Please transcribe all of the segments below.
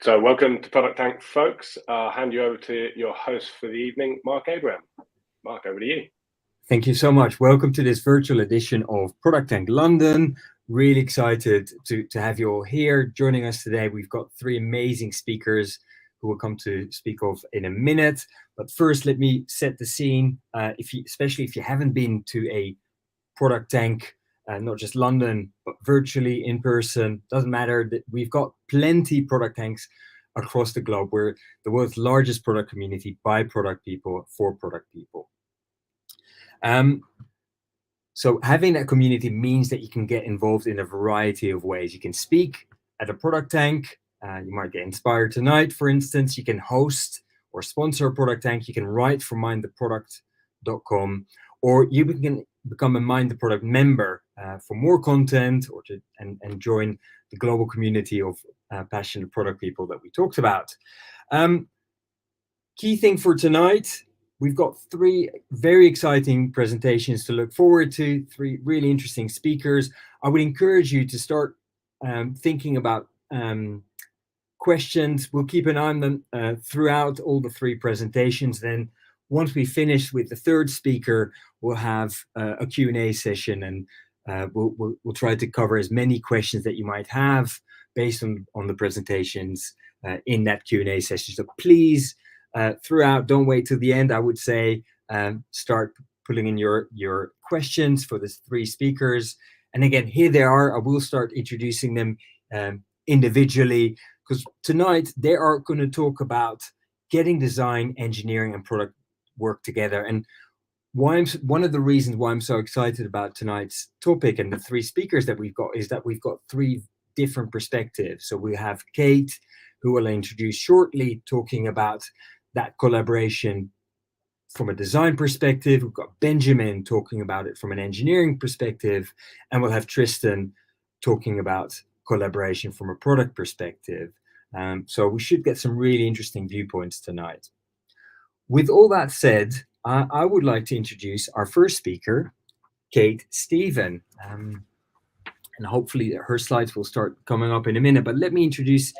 So welcome to ProductTank, folks. I'll hand you over to your host for the evening, Mark Abraham. Mark, over to you. Thank you so much. Welcome to this virtual edition of ProductTank London. Really excited to have you all here joining us today. We've got three amazing speakers who will come to speak of in a minute. But first, let me set the scene. Especially if you haven't been to a ProductTank, not just London, but virtually in person, doesn't matter. We've got plenty ProductTanks across the globe. We're the world's largest product community by product people for product people. So having that community means that you can get involved in a variety of ways. You can speak at a ProductTank. You might get inspired tonight, for instance. You can host or sponsor a ProductTank. You can write for mindtheproduct.com, or you can become a Mind the Product member for more content, or and join the global community of passionate product people that we talked about. Key thing for tonight, we've got three very exciting presentations to look forward to, three really interesting speakers. I would encourage you to start thinking about questions. We'll keep an eye on them throughout all the three presentations. Then once we finish with the third speaker, we'll have a Q&A session, and we'll try to cover as many questions that you might have based on the presentations in that Q&A session. So please, throughout, don't wait till the end. I would say start pulling in your questions for the three speakers. And again, here they are. I will start introducing them individually, because tonight they are going to talk about getting design, engineering, and product work together. And one of the reasons why I'm so excited about tonight's topic and the three speakers that we've got is that we've got three different perspectives. So we have Kate, who will introduce shortly, talking about that collaboration from a design perspective. We've got Benjamin talking about it from an engineering perspective, and we'll have Tristan talking about collaboration from a product perspective. So we should get some really interesting viewpoints tonight. With all that said, I would like to introduce our first speaker, Kate Stephen. And hopefully her slides will start coming up in a minute, but let me introduce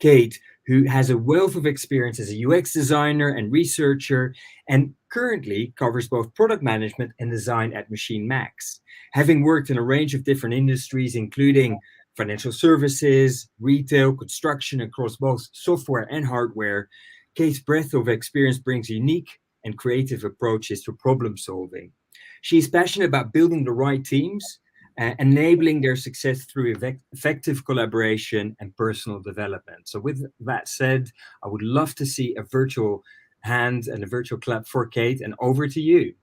Kate, who has a wealth of experience as a UX designer and researcher, and currently covers both product management and design at Machine Max. Having worked in a range of different industries, including financial services, retail, construction, across both software and hardware, Kate's breadth of experience brings unique and creative approaches to problem solving. She's passionate about building the right teams, enabling their success through effective collaboration and personal development. So with that said, I would love to see a virtual hand and a virtual clap for Kate, and over to you.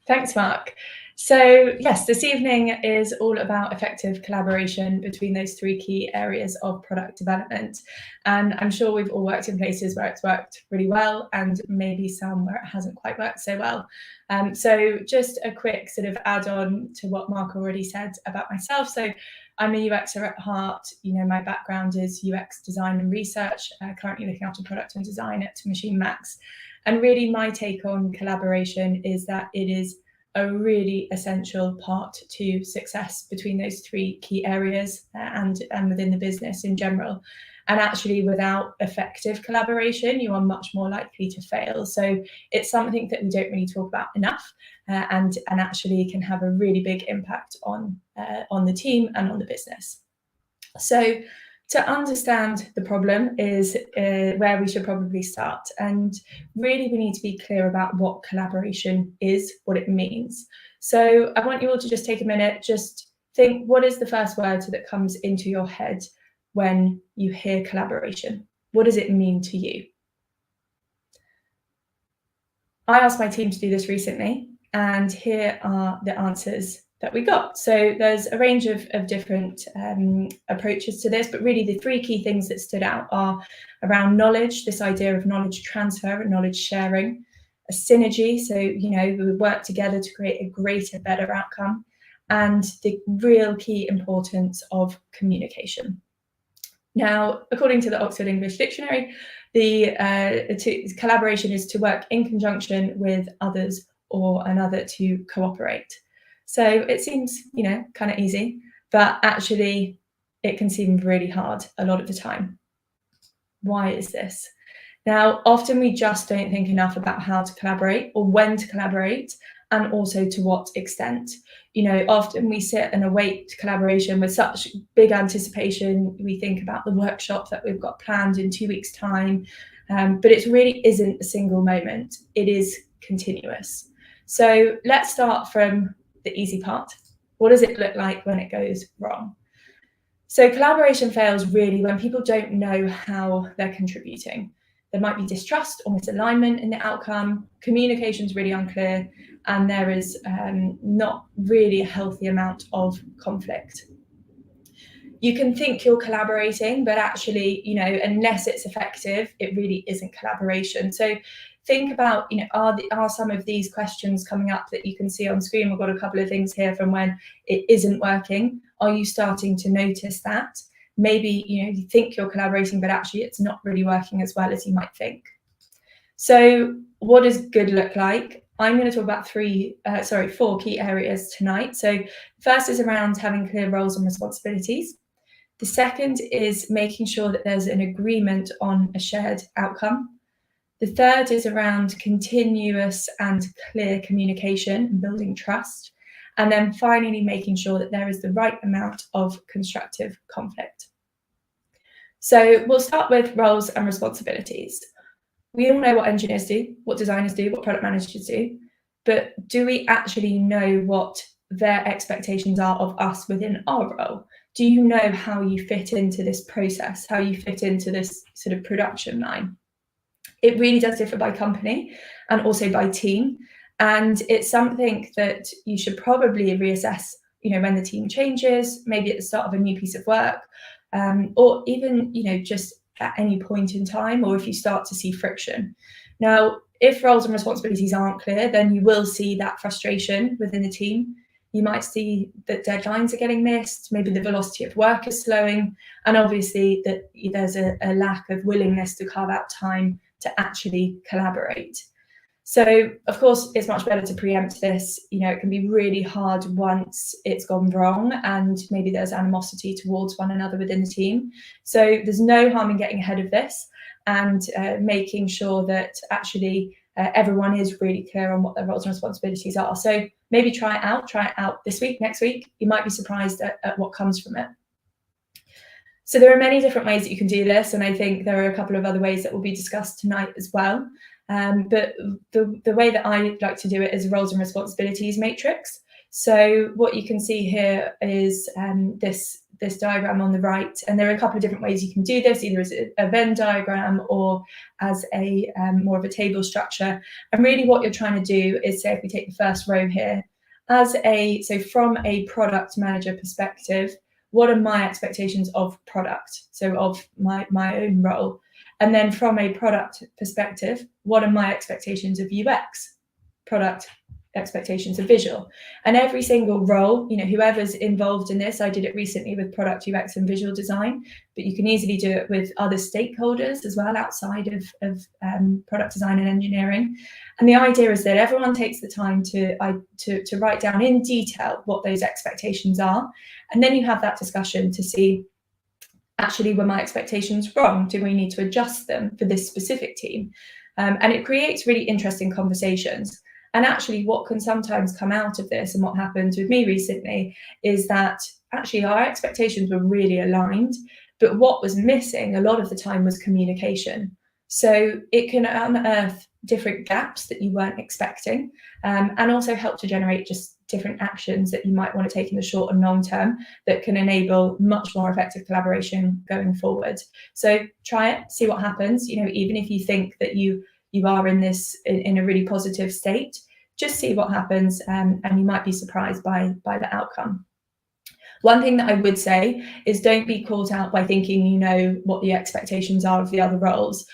Thanks, Mark. So yes, this evening is all about effective collaboration between those three key areas of product development. And I'm sure we've all worked in places where it's worked really well, and maybe some where it hasn't quite worked so well. So just a quick sort of add on to what Mark already said about myself. So I'm a UXer at heart. You know, my background is UX design and research, currently looking after product and design at Machine Max. And really my take on collaboration is that it is a really essential part to success between those three key areas and within the business in general. And actually, without effective collaboration, you are much more likely to fail. So it's something that we don't really talk about enough, and actually can have a really big impact on the team and on the business. So to understand the problem is where we should probably start. And really, we need to be clear about what collaboration is, what it means. So I want you all to just take a minute, just think, what is the first word that comes into your head when you hear collaboration? What does it mean to you? I asked my team to do this recently, and here are the answers that we got. So there's a range of different approaches to this, but really the three key things that stood out are around knowledge, this idea of knowledge transfer and knowledge sharing, a synergy, so you know, we work together to create a greater, better outcome, and the real key importance of communication. Now, according to the Oxford English Dictionary, collaboration is to work in conjunction with others or another to cooperate. So it seems, you know, kind of easy, but actually it can seem really hard a lot of the time. why is this? Now, often we just don't think enough about how to collaborate or when to collaborate, and also to what extent. You know, often we sit and await collaboration with such big anticipation. We think about the workshop that we've got planned in 2 weeks' time, but it really isn't a single moment. It is continuous. So let's start from the easy part. What does it look like when it goes wrong? So collaboration fails really when people don't know how they're contributing. There might be distrust or misalignment in the outcome, communication's really unclear, and there is not really a healthy amount of conflict. You can think you're collaborating, but actually, you know, unless it's effective, it really isn't collaboration. So think about, you know, are some of these questions coming up that you can see on screen? We've got a couple of things here from when it isn't working. Are you starting to notice that? Maybe, you know, you think you're collaborating, but actually it's not really working as well as you might think. So what does good look like? I'm going to talk about four key areas tonight. So first is around having clear roles and responsibilities. The second is making sure that there's an agreement on a shared outcome. The third is around continuous and clear communication and building trust. And then finally, making sure that there is the right amount of constructive conflict. So we'll start with roles and responsibilities. We all know what engineers do, what designers do, what product managers do, but do we actually know what their expectations are of us within our role? Do you know how you fit into this process, how you fit into this sort of production line? It really does differ by company and also by team. And it's something that you should probably reassess, you know, when the team changes, maybe at the start of a new piece of work, or even, you know, just at any point in time, or if you start to see friction. Now, if roles and responsibilities aren't clear, then you will see that frustration within the team. You might see that deadlines are getting missed, maybe the velocity of work is slowing, and obviously that there's a lack of willingness to carve out time to actually collaborate. So, of course, it's much better to preempt this. You know, it can be really hard once it's gone wrong and maybe there's animosity towards one another within the team. So there's no harm in getting ahead of this and making sure that actually everyone is really clear on what their roles and responsibilities are. So maybe try it out this week, next week. You might be surprised at what comes from it. So there are many different ways that you can do this, and I think there are a couple of other ways that will be discussed tonight as well. But the way that I like to do it is a roles and responsibilities matrix. So what you can see here is this diagram on the right, and there are a couple of different ways you can do this, either as a Venn diagram or as a more of a table structure. And really what you're trying to do is, say if we take the first row here, so from a product manager perspective, what are my expectations of product, so of my own role? And then from a product perspective, what are my expectations of UX, product expectations of visual? And every single role, you know, whoever's involved in this, I did it recently with product UX and visual design, but you can easily do it with other stakeholders as well outside of product design and engineering. And the idea is that everyone takes the time to write down in detail what those expectations are. And then you have that discussion to see, actually, were my expectations wrong? Do we need to adjust them for this specific team? And it creates really interesting conversations. And actually what can sometimes come out of this, and what happened with me recently, is that actually our expectations were really aligned, but what was missing a lot of the time was communication. So it can unearth different gaps that you weren't expecting, and also help to generate just different actions that you might want to take in the short and long term that can enable much more effective collaboration going forward. So try it, see what happens. You know, even if you think that you are in a really positive state, just see what happens, and you might be surprised by the outcome. One thing that I would say is don't be caught out by thinking you know what the expectations are of the other roles.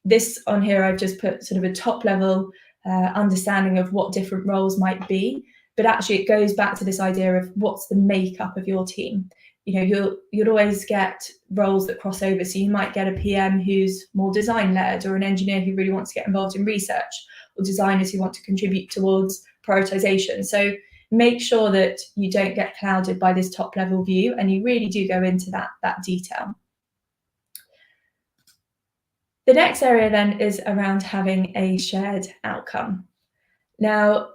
This on here, I've just put sort of a top level understanding of what different roles might be, but actually it goes back to this idea of what's the makeup of your team. You know, you'll always get roles that cross over. So you might get a PM who's more design led, or an engineer who really wants to get involved in research, or designers who want to contribute towards prioritization. So make sure that you don't get clouded by this top level view, and you really do go into that detail. The next area then is around having a shared outcome. Now,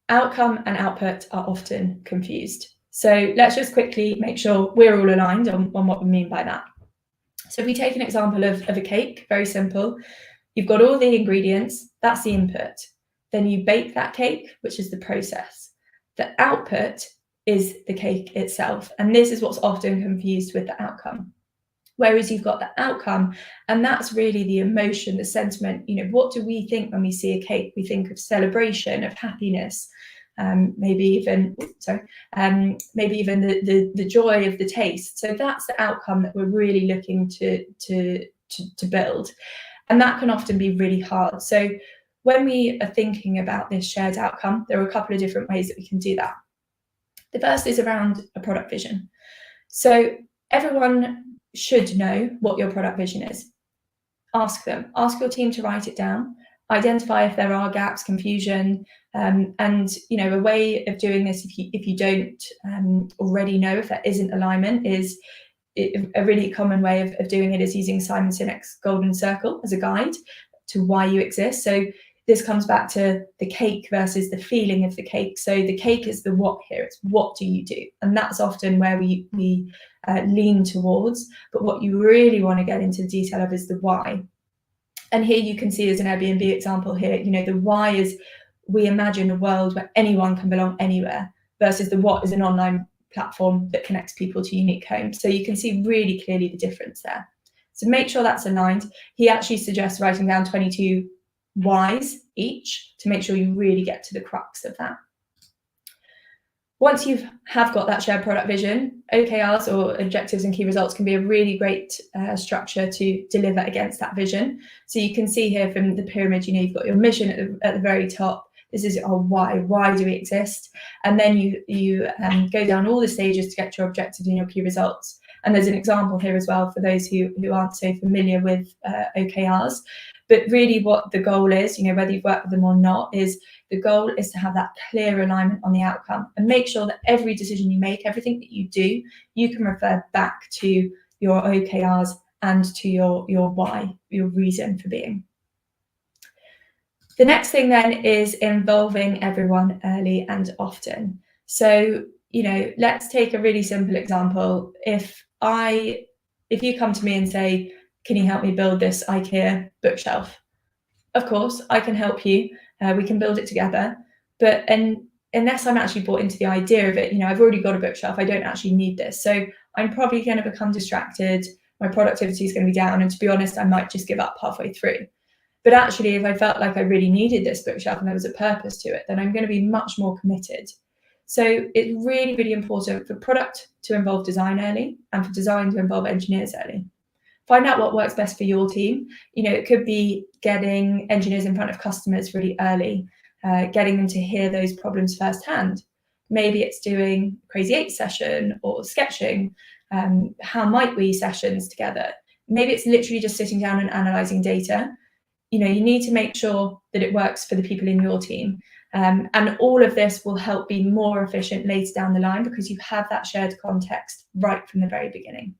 outcome and output are often confused. So let's just quickly make sure we're all aligned on what we mean by that. So if we take an example of a cake, very simple, you've got all the ingredients, that's the input. Then you bake that cake, which is the process. The output is the cake itself. And this is what's often confused with the outcome. Whereas you've got the outcome, and that's really the emotion, the sentiment. You know, what do we think when we see a cake? We think of celebration, of happiness, maybe even the joy of the taste. So that's the outcome that we're really looking to build, and that can often be really hard. So when we are thinking about this shared outcome, there are a couple of different ways that we can do that. The first is around a product vision. So everyone should know what your product vision is. Ask them, ask your team to write it down, identify if there are gaps, confusion, and you know, a way of doing this, if you don't already know if there isn't alignment, is a really common way of doing it is using Simon Sinek's golden circle as a guide to why you exist. So this comes back to the cake versus the feeling of the cake. So the cake is the what here, it's what do you do? And that's often where we lean towards, but what you really want to get into the detail of is the why. And here you can see as an Airbnb example here, you know, the why is we imagine a world where anyone can belong anywhere, versus the what is an online platform that connects people to unique homes. So you can see really clearly the difference there. So make sure that's aligned. He actually suggests writing down 22 whys each to make sure you really get to the crux of that. Once you have got that shared product vision, OKRs or objectives and key results can be a really great structure to deliver against that vision. So you can see here from the pyramid, you know, you've got your mission at the very top. This is our why. Why do we exist? And then you go down all the stages to get to your objectives and your key results. And there's an example here as well for those who aren't so familiar with OKRs. But really what the goal is, you know, whether you've worked with them or not, is the goal is to have that clear alignment on the outcome and make sure that every decision you make, everything that you do, you can refer back to your OKRs and to your why, your reason for being. The next thing then is involving everyone early and often. So, you know, let's take a really simple example. If you come to me and say, can you help me build this IKEA bookshelf? Of course, I can help you. We can build it together. But unless I'm actually bought into the idea of it, you know, I've already got a bookshelf. I don't actually need this. So I'm probably going to become distracted. My productivity is going to be down. And to be honest, I might just give up halfway through. But actually, if I felt like I really needed this bookshelf and there was a purpose to it, then I'm going to be much more committed. So it's really, really important for product to involve design early and for design to involve engineers early. Find out what works best for your team. You know, it could be getting engineers in front of customers really early, getting them to hear those problems firsthand. Maybe it's doing Crazy 8 session or sketching, how might we sessions together. Maybe it's literally just sitting down and analysing data. You know, you need to make sure that it works for the people in your team. And all of this will help be more efficient later down the line because you have that shared context right from the very beginning.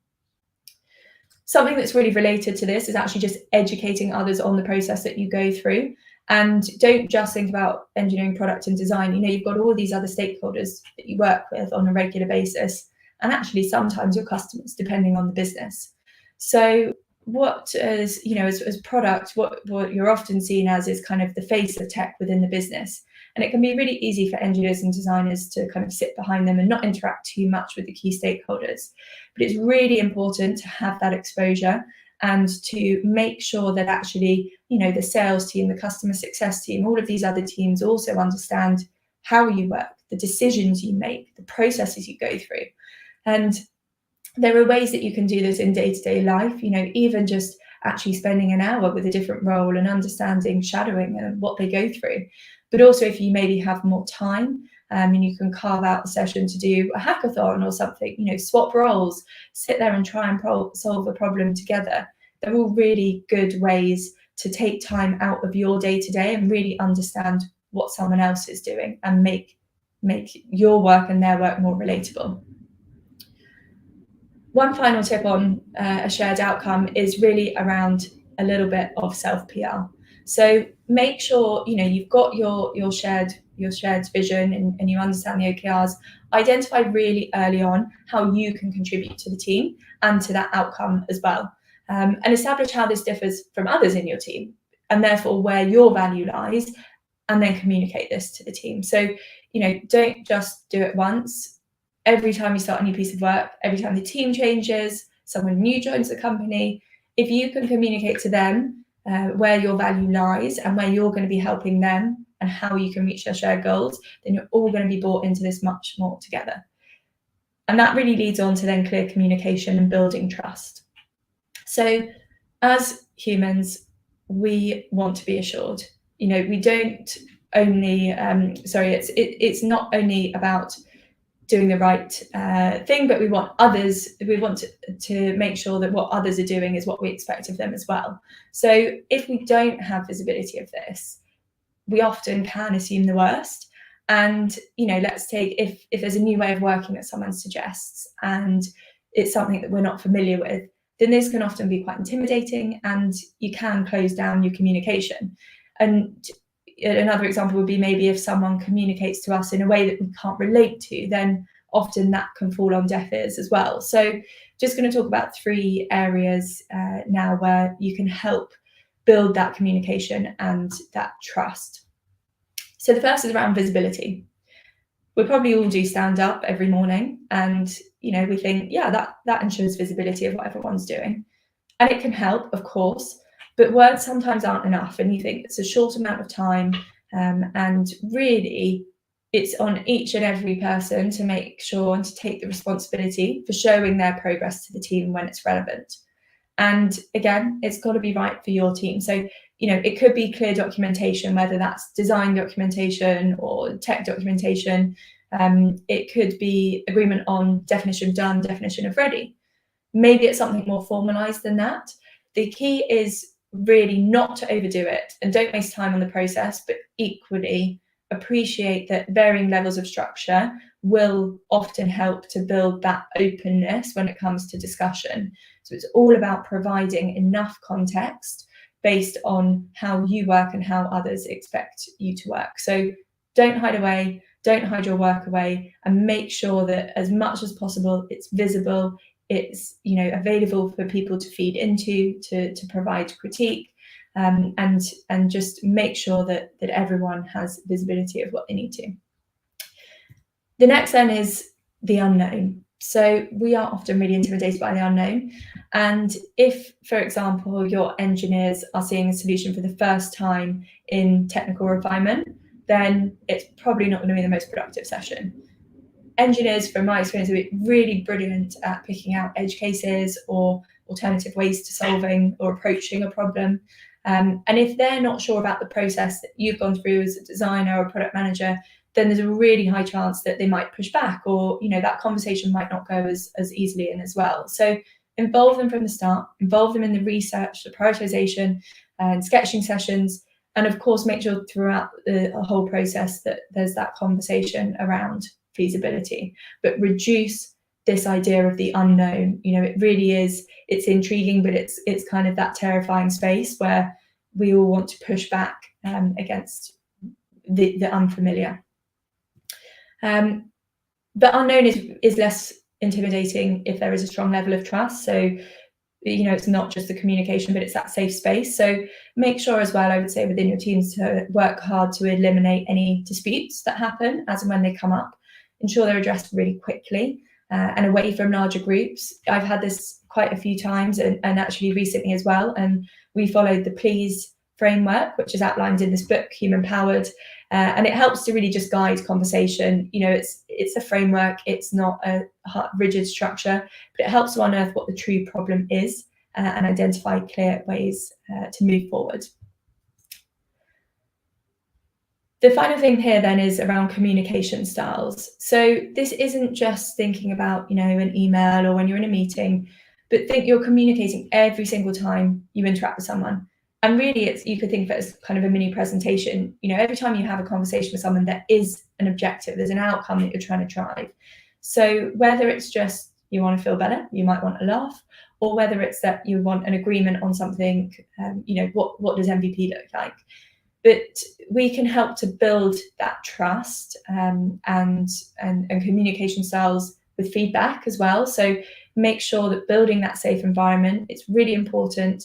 Something that's really related to this is actually just educating others on the process that you go through. And don't just think about engineering, product and design. You know, you've got all these other stakeholders that you work with on a regular basis, and actually sometimes your customers, depending on the business. So what is, you know, as product, what you're often seen as is kind of the face of tech within the business. And it can be really easy for engineers and designers to kind of sit behind them and not interact too much with the key stakeholders. But it's really important to have that exposure and to make sure that actually, you know, the sales team, the customer success team, all of these other teams also understand how you work, the decisions you make, the processes you go through. And there are ways that you can do this in day-to-day life, you know, even just actually spending an hour with a different role and understanding shadowing and what they go through. But also if you maybe have more time and you can carve out a session to do a hackathon or something, you know, swap roles, sit there and try and solve a problem together. They're all really good ways to take time out of your day-to-day and really understand what someone else is doing and make your work and their work more relatable. One final tip on a shared outcome is really around a little bit of self-PR. So make sure, you know, you've got your shared vision and you understand the OKRs. Identify really early on how you can contribute to the team and to that outcome as well. And establish how this differs from others in your team, and therefore where your value lies, and then communicate this to the team. So, you know, don't just do it once. Every time you start a new piece of work, every time the team changes, someone new joins the company, if you can communicate to them where your value lies and where you're going to be helping them and how you can reach their shared goals, then you're all going to be brought into this much more together. And that really leads on to then clear communication and building trust. So as humans, we want to be assured. You know, we don't only, it's not only about doing the right thing, but we want to make sure that what others are doing is what we expect of them as well. So if we don't have visibility of this, we often can assume the worst. And, you know, let's take, if there's a new way of working that someone suggests and it's something that we're not familiar with, then this can often be quite intimidating and you can close down your communication. And another example would be maybe if someone communicates to us in a way that we can't relate to, then often that can fall on deaf ears as well. So just going to talk about 3 areas now where you can help build that communication and that trust. So the first is around visibility. We probably all do stand up every morning and, you know, we think, yeah, that ensures visibility of what everyone's doing. And it can help, of course, but words sometimes aren't enough. And you think it's a short amount of time. And really, it's on each and every person to make sure and to take the responsibility for showing their progress to the team when it's relevant. And again, it's got to be right for your team. So, you know, it could be clear documentation, whether that's design documentation or tech documentation. It could be agreement on definition of done, definition of ready. Maybe it's something more formalized than that. The key is really not to overdo it and don't waste time on the process, but equally appreciate that varying levels of structure will often help to build that openness when it comes to discussion. So it's all about providing enough context based on how you work and how others expect you to work. So don't hide away, don't hide your work away, and make sure that as much as possible it's visible, it's, you know, available for people to feed into, to provide critique, and just make sure that everyone has visibility of what they need to. The next then is the unknown. So we are often really intimidated by the unknown. And if, for example, your engineers are seeing a solution for the first time in technical refinement, then it's probably not going to be the most productive session. Engineers, from my experience, are really brilliant at picking out edge cases or alternative ways to solving or approaching a problem. And if they're not sure about the process that you've gone through as a designer or a product manager, then there's a really high chance that they might push back, or, you know, that conversation might not go as easily in as well. So involve them from the start, involve them in the research, the prioritization and sketching sessions, and of course make sure throughout the whole process that there's that conversation around feasibility, but reduce this idea of the unknown. You know, it really is, it's intriguing, but it's kind of that terrifying space where we all want to push back against the unfamiliar. But unknown is less intimidating if there is a strong level of trust. So, you know, it's not just the communication, but it's that safe space. So make sure as well, I would say, within your teams to work hard to eliminate any disputes that happen as and when they come up. Ensure they're addressed really quickly and away from larger groups. I've had this quite a few times and actually recently as well. And we followed the Please framework, which is outlined in this book, Human Powered. And it helps to really just guide conversation. You know, it's a framework, it's not a rigid structure, but it helps to unearth what the true problem is and identify clear ways to move forward. The final thing here then is around communication styles. So this isn't just thinking about, you know, an email or when you're in a meeting, but think you're communicating every single time you interact with someone. And really, you could think of it as kind of a mini presentation. You know, every time you have a conversation with someone, there is an objective, there's an outcome that you're trying to drive. So whether it's just, you want to feel better, you might want a laugh, or whether it's that you want an agreement on something, what does MVP look like? But we can help to build that trust and communication styles with feedback as well. So make sure that building that safe environment, it's really important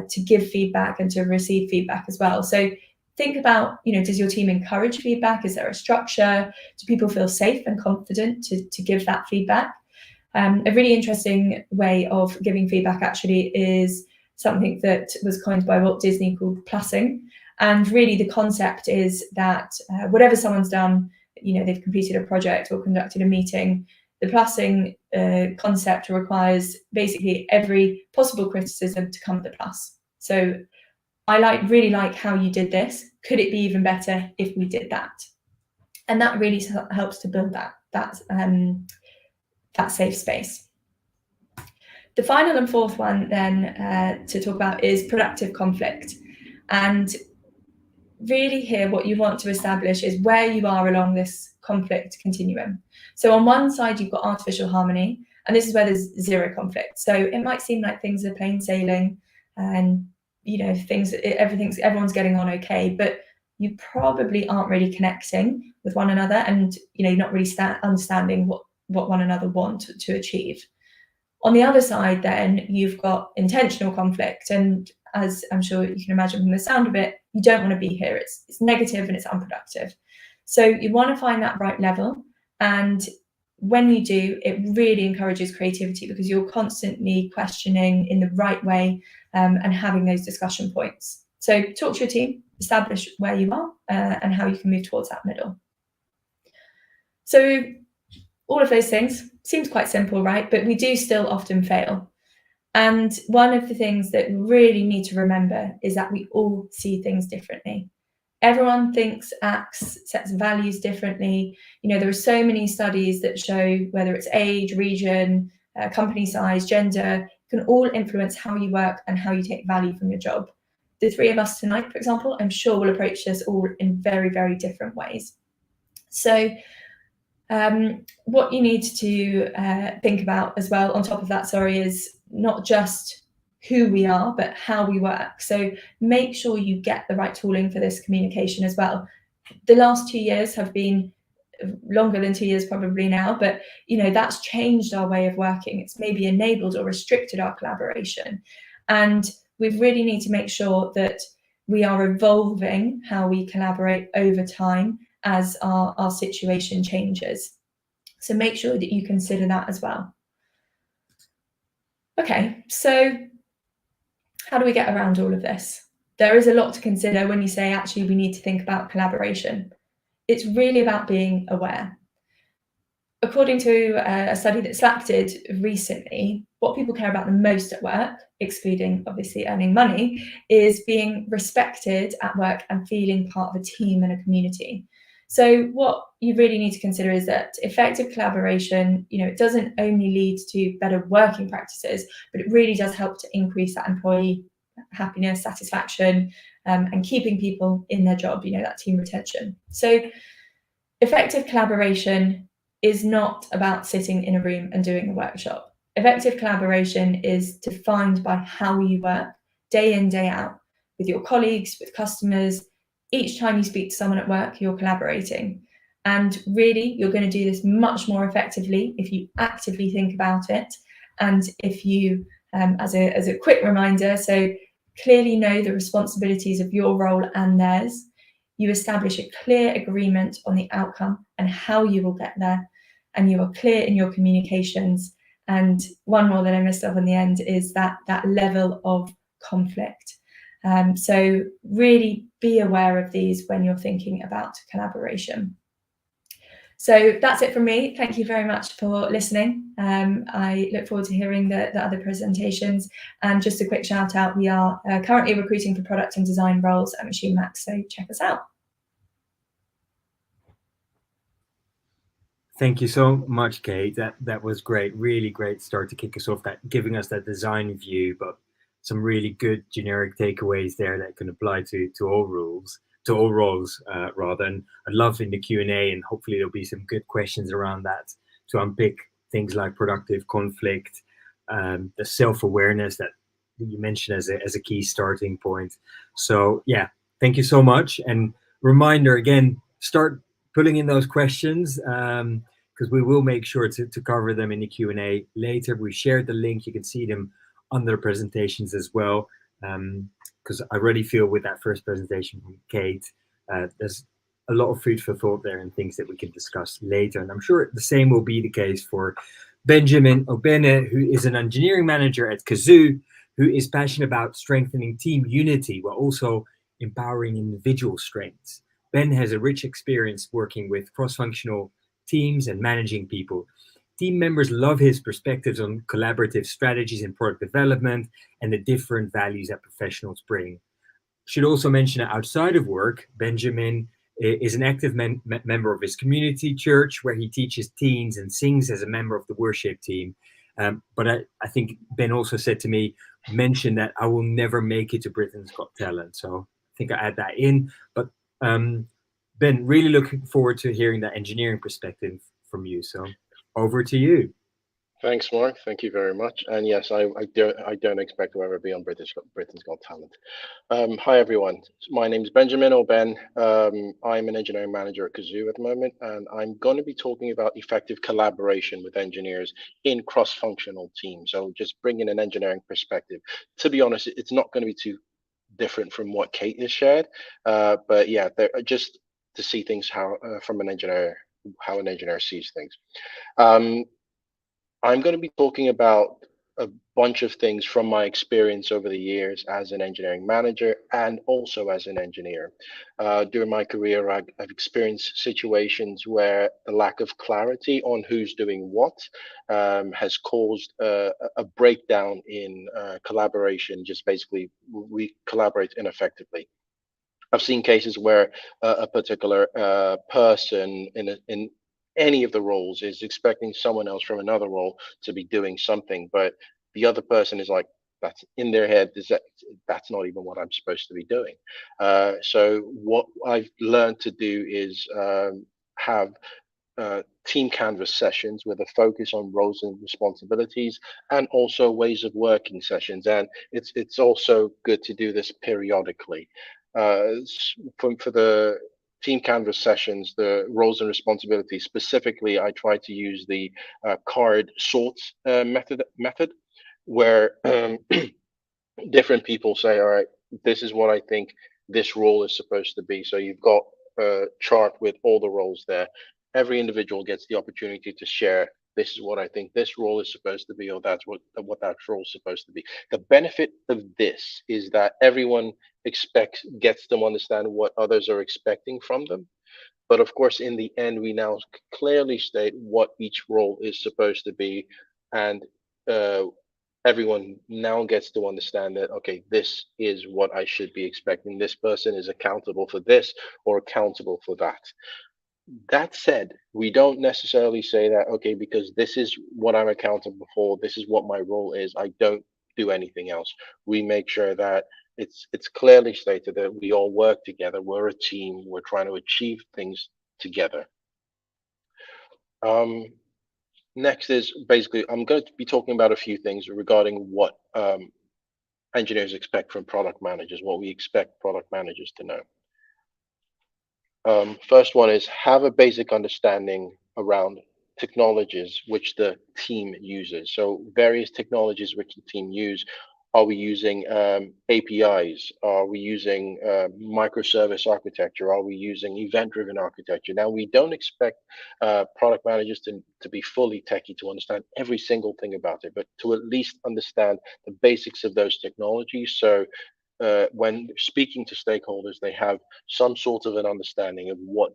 to give feedback and to receive feedback as well. So think about, does your team encourage feedback? Is there a structure? Do people feel safe and confident to give that feedback? A really interesting way of giving feedback actually is something that was coined by Walt Disney called plussing. And really the concept is that whatever someone's done, they've completed a project or conducted a meeting, the plussing concept requires basically every possible criticism to come with a plus. So I really like how you did this. Could it be even better if we did that? And that really helps to build that safe space. The final and fourth one then to talk about is productive conflict. And really here what you want to establish is where you are along this conflict continuum. So on one side you've got artificial harmony, and this is where there's zero conflict. So it might seem like things are plain sailing and everyone's getting on okay, but you probably aren't really connecting with one another, and you're not really understanding what one another want to achieve. On the other side then you've got intentional conflict, and as I'm sure you can imagine from the sound of it, you don't want to be here. It's negative and it's unproductive. So you want to find that right level, and when you do, it really encourages creativity because you're constantly questioning in the right way and having those discussion points. So talk to your team, establish where you are and how you can move towards that middle. So all of those things seems quite simple, right? But we do still often fail. And one of the things that we really need to remember is that we all see things differently. Everyone thinks, acts, sets values differently. There are so many studies that show whether it's age, region, company size, gender, can all influence how you work and how you take value from your job. The three of us tonight, for example, I'm sure will approach this all in very, very different ways. So what you need to think about as well on top of that, is not just who we are, but how we work. So make sure you get the right tooling for this communication as well. The last 2 years have been longer than 2 years probably now, but that's changed our way of working. It's maybe enabled or restricted our collaboration. And we really need to make sure that we are evolving how we collaborate over time as our situation changes. So make sure that you consider that as well. Okay, so how do we get around all of this? There is a lot to consider when you say, actually, we need to think about collaboration. It's really about being aware. According to a study that Slack did recently, what people care about the most at work, excluding obviously earning money, is being respected at work and feeling part of a team and a community. So what you really need to consider is that effective collaboration, it doesn't only lead to better working practices, but it really does help to increase that employee happiness, satisfaction, and keeping people in their job, that team retention. So effective collaboration is not about sitting in a room and doing a workshop. Effective collaboration is defined by how you work day in, day out with your colleagues, with customers. Each time you speak to someone at work, you're collaborating. And really, you're going to do this much more effectively if you actively think about it. And if you, as a quick reminder, so clearly know the responsibilities of your role and theirs. You establish a clear agreement on the outcome and how you will get there. And you are clear in your communications. And one more that I missed off in the end is that level of conflict. So really be aware of these when you're thinking about collaboration. So that's it from me. Thank you very much for listening. I look forward to hearing the other presentations. And just a quick shout out, we are currently recruiting for product and design roles at Machine Max, so check us out. Thank you so much, Kate. That was great. Really great start to kick us off, giving us that design view, but some really good generic takeaways there that can apply to all roles. And I'd love in the Q&A, and hopefully there'll be some good questions around that to unpick things like productive conflict, the self-awareness that you mentioned as a key starting point. So yeah, thank you so much. And reminder again, start putting in those questions, because we will make sure to cover them in the Q&A later. We shared the link. You can see them under the presentations as well. Because I really feel with that first presentation from Kate, there's a lot of food for thought there and things that we can discuss later. And I'm sure the same will be the case for Benjamin Obene, who is an engineering manager at Kazoo, who is passionate about strengthening team unity while also empowering individual strengths. Ben has a rich experience working with cross-functional teams and managing people. Team members love his perspectives on collaborative strategies in product development and the different values that professionals bring. Should also mention that outside of work, Benjamin is an active member of his community church where he teaches teens and sings as a member of the worship team. But I think Ben also said to me, mention that I will never make it to Britain's Got Talent. So I think I add that in. But Ben, really looking forward to hearing that engineering perspective from you. So over to you. Thanks, Mark. Thank you very much. And yes, I don't expect to ever be on Britain's Got Talent. Hi, everyone. My name is Benjamin, or Ben. I'm an engineering manager at Kazoo at the moment, and I'm going to be talking about effective collaboration with engineers in cross-functional teams. So just bringing an engineering perspective. To be honest, it's not going to be too different from what Kate has shared, but yeah, just to see things how from an engineer, how an engineer sees things. I'm going to be talking about a bunch of things from my experience over the years as an engineering manager and also as an engineer. During my career, I've experienced situations where the lack of clarity on who's doing what has caused a breakdown in collaboration. Just basically, we collaborate ineffectively. I've seen cases where a particular person in any of the roles is expecting someone else from another role to be doing something, but the other person is like, that's in their head, that's not even what I'm supposed to be doing. So what I've learned to do is have team canvas sessions with a focus on roles and responsibilities, and also ways of working sessions. And it's also good to do this periodically. For the team canvas sessions, the roles and responsibilities specifically, I try to use the card sorts method, where different people say, all right, this is what I think this role is supposed to be. So you've got a chart with all the roles there. Every individual gets the opportunity to share, this is what I think this role is supposed to be, or that's what that role is supposed to be. The benefit of this is that everyone gets to understand what others are expecting from them. But of course, in the end, we now clearly state what each role is supposed to be, and everyone now gets to understand that, okay, this is what I should be expecting. This person is accountable for this or accountable for that. That said, we don't necessarily say that, okay, because this is what I'm accountable for, this is what my role is, I don't do anything else. We make sure that it's clearly stated that we all work together, we're a team, we're trying to achieve things together. Next is basically, I'm going to be talking about a few things regarding what engineers expect from product managers, what we expect product managers to know. First one is have a basic understanding around technologies which the team uses. So various technologies which the team use. Are we using APIs? Are we using microservice architecture? Are we using event-driven architecture? Now, we don't expect product managers to be fully techie to understand every single thing about it, but to at least understand the basics of those technologies. So when speaking to stakeholders, they have some sort of an understanding of what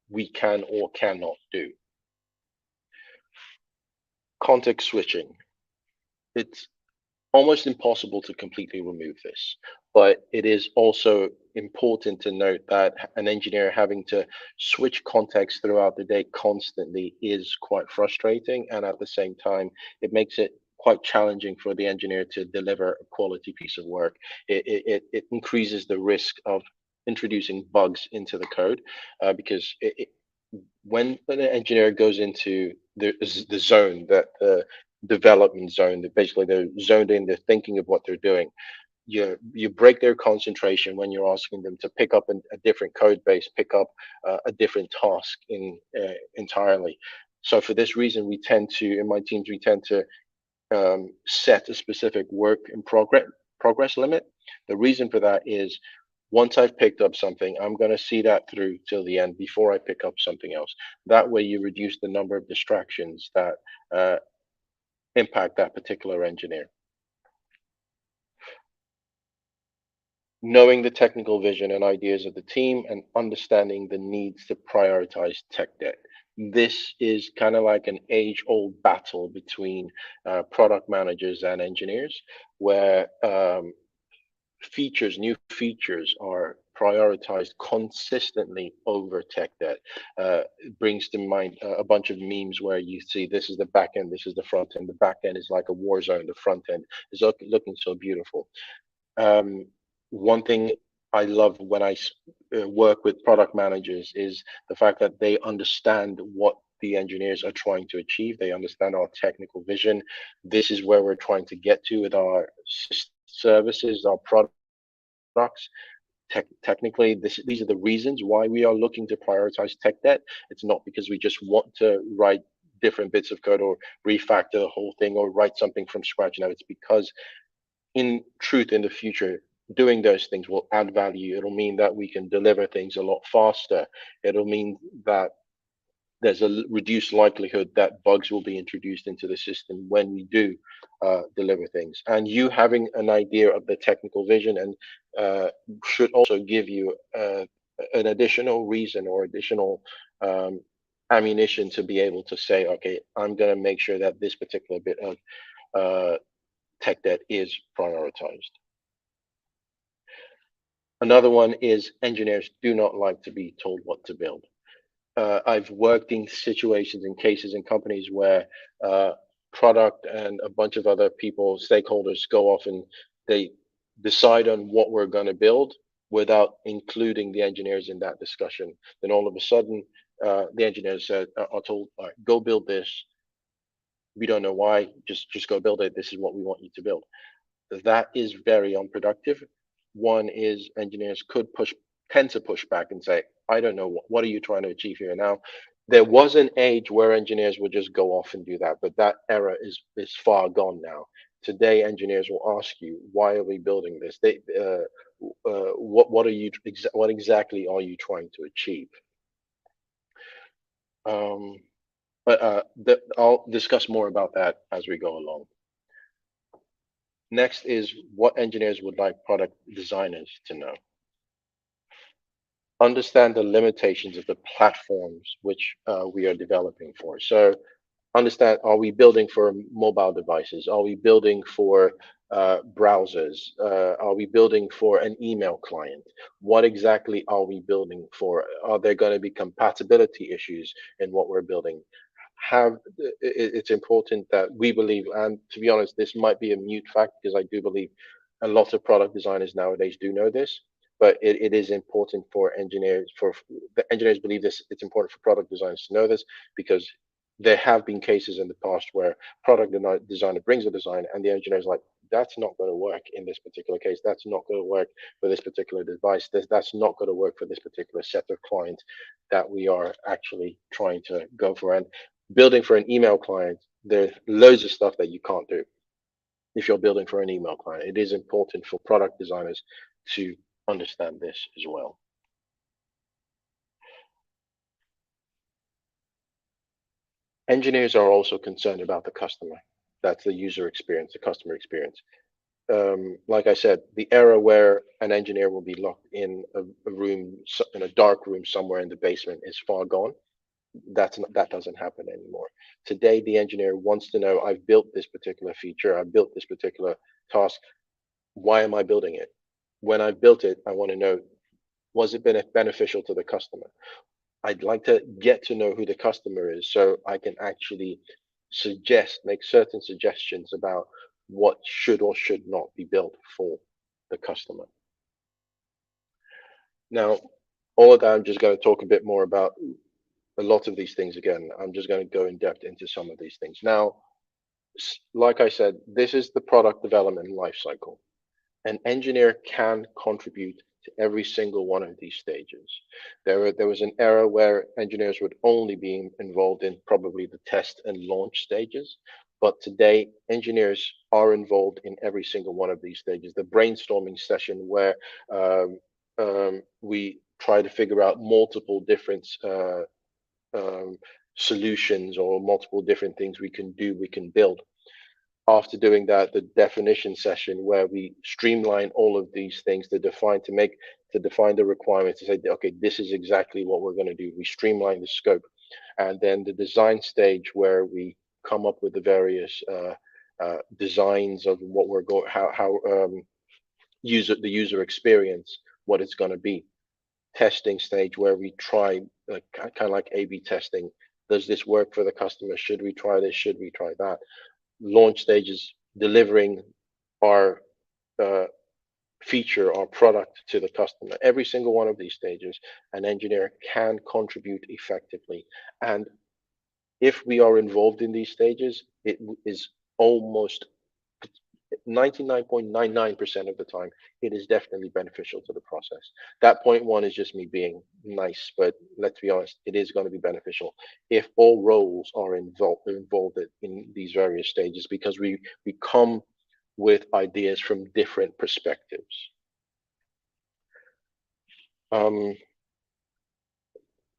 we can or cannot do. Context switching. It's almost impossible to completely remove this, but it is also important to note that an engineer having to switch context throughout the day constantly is quite frustrating, and at the same time, it makes it quite challenging for the engineer to deliver a quality piece of work. It increases the risk of introducing bugs into the code because when an engineer goes into the zone, that the development zone, that basically they're zoned in, they're thinking of what they're doing. You break their concentration when you're asking them to pick up a different code base, pick up a different task entirely. So for this reason, we tend to, in my teams, we tend to set a specific work in progress limit. The reason for that is once I've picked up something, I'm going to see that through till the end before I pick up something else. That way, you reduce the number of distractions that impact that particular engineer. Knowing the technical vision and ideas of the team and understanding the needs to prioritize tech debt. This is kind of like an age-old battle between product managers and engineers, where new features are prioritized consistently over tech debt. It brings to mind a bunch of memes where you see this is the back end, this is the front end. The back end is like a war zone. The front end is looking so beautiful. One thing I love when I work with product managers is the fact that they understand what the engineers are trying to achieve. They understand our technical vision. This is where we're trying to get to with our services, our products. Technically, these are the reasons why we are looking to prioritize tech debt. It's not because we just want to write different bits of code or refactor the whole thing or write something from scratch. No, it's because in truth, in the future, doing those things will add value. It'll mean that we can deliver things a lot faster. It'll mean that there's a reduced likelihood that bugs will be introduced into the system when we do deliver things. And you having an idea of the technical vision and should also give you an additional reason or additional ammunition to be able to say, okay, I'm going to make sure that this particular bit of tech debt is prioritized. Another one is engineers do not like to be told what to build. I've worked in situations and cases in companies where product and a bunch of other people, stakeholders, go off and they decide on what we're going to build without including the engineers in that discussion. Then all of a sudden, the engineers are told, all right, go build this. We don't know why, just go build it. This is what we want you to build. That is very unproductive. One is engineers tend to push back and say, I don't know, what are you trying to achieve here? Now, there was an age where engineers would just go off and do that, but that era is far gone now. Today, engineers will ask you, why are we building this? What exactly are you trying to achieve? I'll discuss more about that as we go along. Next is what engineers would like product designers to know. Understand the limitations of the platforms which we are developing for. So understand, are we building for mobile devices? Are we building for browsers? Are we building for an email client? What exactly are we building for? Are there going to be compatibility issues in what we're building? It's important that we believe, and to be honest, this might be a mute fact because I do believe a lot of product designers nowadays do know this, but it is important for engineers, for the engineers believe this, it's important for product designers to know this, because there have been cases in the past where product designer brings a design and the engineer is like, that's not going to work in this particular case. That's not going to work for this particular device. That's not going to work for this particular set of clients that we are actually trying to go for. And building for an email client, there's loads of stuff that you can't do if you're building for an email client. It is important for product designers to understand this as well. Engineers are also concerned about the customer. That's the user experience, the customer experience. Like I said, the era where an engineer will be locked in a room, in a dark room somewhere in the basement, is far gone. That doesn't happen anymore. Today, the engineer wants to know, I've built this particular feature, I've built this particular task. Why am I building it? When I've built it, I want to know, was it beneficial to the customer? I'd like to get to know who the customer is so I can actually make certain suggestions about what should or should not be built for the customer. Now, all of that, I'm just going to talk a bit more about a lot of these things again. I'm just going to go in depth into some of these things. Now, like I said, this is the product development lifecycle. An engineer can contribute to every single one of these stages. There was an era where engineers would only be involved in probably the test and launch stages. But today, engineers are involved in every single one of these stages. The brainstorming session where we try to figure out multiple different solutions or multiple different things we can do, we can build. After doing that, the definition session where we streamline all of these things to define the requirements, to say, okay, this is exactly what we're going to do. We streamline the scope. And then the design stage where we come up with the various designs of what we're going, how the user experience, what it's going to be. Testing stage where we try, kind of like A/B testing. Does this work for the customer? Should we try this? Should we try that? Launch stages, delivering our feature, our product to the customer. Every single one of these stages, an engineer can contribute effectively. And if we are involved in these stages, it is almost 99.99% of the time, it is definitely beneficial to the process. That 0.1 is just me being nice, but let's be honest, it is going to be beneficial if all roles are involved in these various stages, because we come with ideas from different perspectives.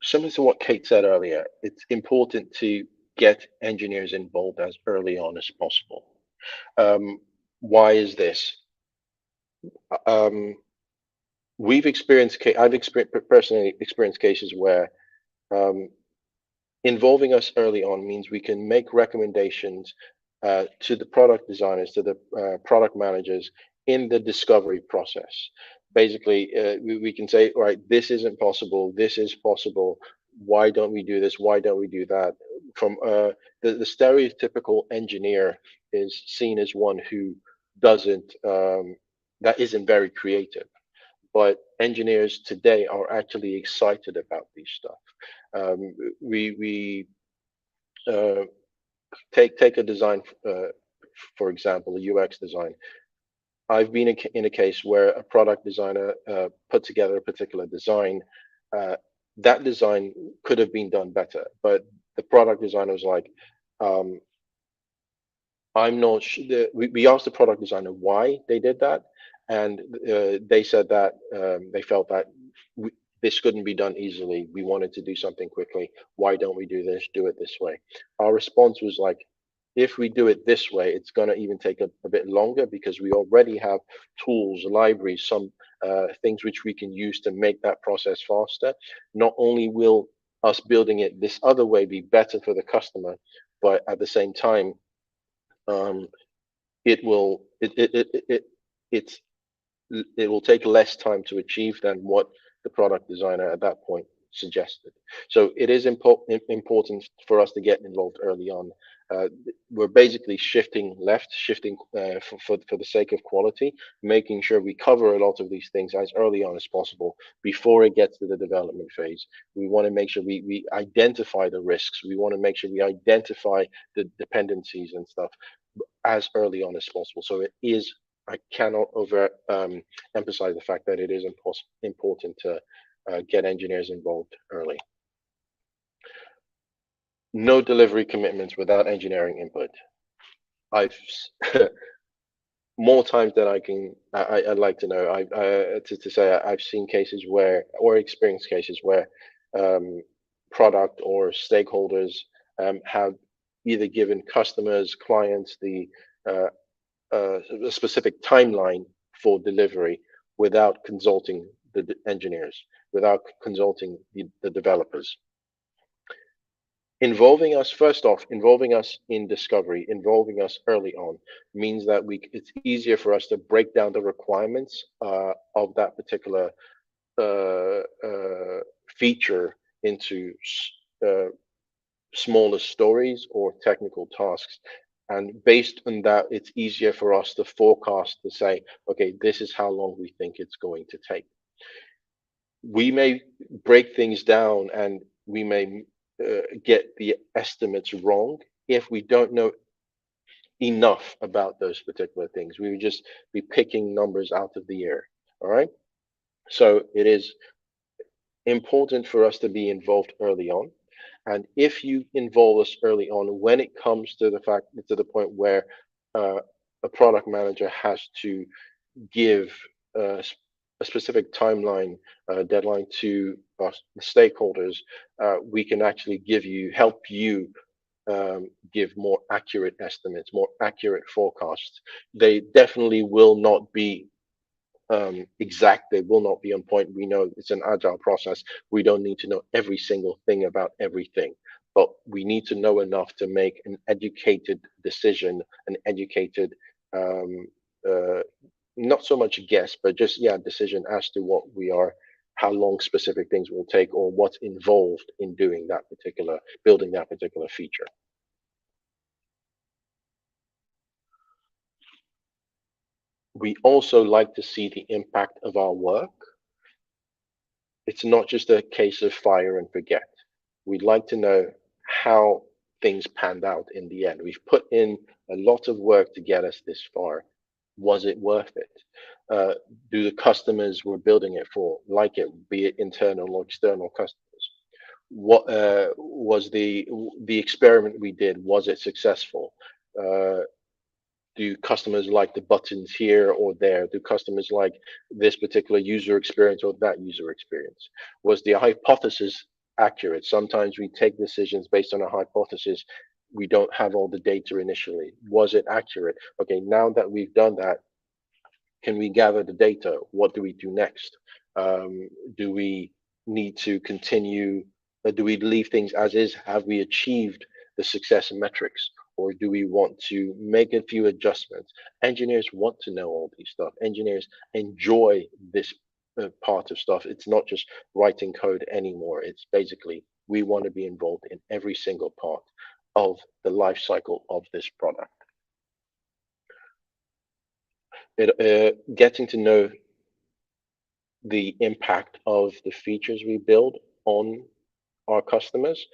Similar to what Kate said earlier, it's important to get engineers involved as early on as possible. Why is this? I've personally experienced cases where involving us early on means we can make recommendations to the product designers, to the product managers in the discovery process. Basically, we can say, all right, this isn't possible, this is possible. Why don't we do this? Why don't we do that? From the stereotypical engineer is seen as one who doesn't, that isn't very creative. But engineers today are actually excited about this stuff. We take a design, for example, a UX design. I've been in a case where a product designer put together a particular design. That design could have been done better, but the product designer was like, I'm not sure. We asked the product designer why they did that, and they said that they felt that this couldn't be done easily. We wanted to do something quickly. Why don't we do this? Do it this way. Our response was like, if we do it this way, it's going to even take a bit longer, because we already have tools, libraries, some things which we can use to make that process faster. Not only will us building it this other way be better for the customer, but at the same time, it will take less time to achieve than what the product designer at that point suggested. So it is important for us to get involved early on. We're basically shifting for the sake of quality, making sure we cover a lot of these things as early on as possible before it gets to the development phase. We want to make sure we identify the risks. We want to make sure we identify the dependencies and stuff as early on as possible. So it is, I cannot emphasize the fact that it is important to get engineers involved early. No delivery commitments without engineering input. I've more times than I'd like to know. To say I've seen cases where, or experienced cases where, product or stakeholders have either given customers, clients a specific timeline for delivery without consulting the engineers, without consulting the developers. Involving us in discovery, involving us early on, means that it's easier for us to break down the requirements of that particular feature into smaller stories or technical tasks. And based on that, it's easier for us to forecast, to say, okay, this is how long we think it's going to take. We may break things down and we may get the estimates wrong if we don't know enough about those particular things. We would just be picking numbers out of the air. All right. So it is important for us to be involved early on. And if you involve us early on, when it comes to the point where a product manager has to give a specific timeline deadline to our stakeholders, we can actually help you give more accurate estimates, more accurate forecasts. They definitely will not be exact. They will not be on point. We know it's an agile process. We don't need to know every single thing about everything, but we need to know enough to make an educated decision, an educated, not so much a guess, but just, yeah, decision as to how long specific things will take, or what's involved in building that particular feature. We also like to see the impact of our work. It's not just a case of fire and forget. We'd like to know how things panned out in the end. We've put in a lot of work to get us this far. Was it worth it? Do the customers we're building it for like it, be it internal or external customers? What was the experiment we did? Was it successful? Do customers like the buttons here or there? Do customers like this particular user experience or that user experience? Was the hypothesis accurate? Sometimes we take decisions based on a hypothesis. We don't have all the data initially. Was it accurate? Okay, now that we've done that, can we gather the data? What do we do next? Do we need to continue? Do we leave things as is? Have we achieved the success metrics? Or do we want to make a few adjustments? Engineers want to know all these stuff. Engineers enjoy this part of stuff. It's not just writing code anymore. It's basically, we want to be involved in every single part of the life cycle of this product. Getting to know the impact of the features we build on our customers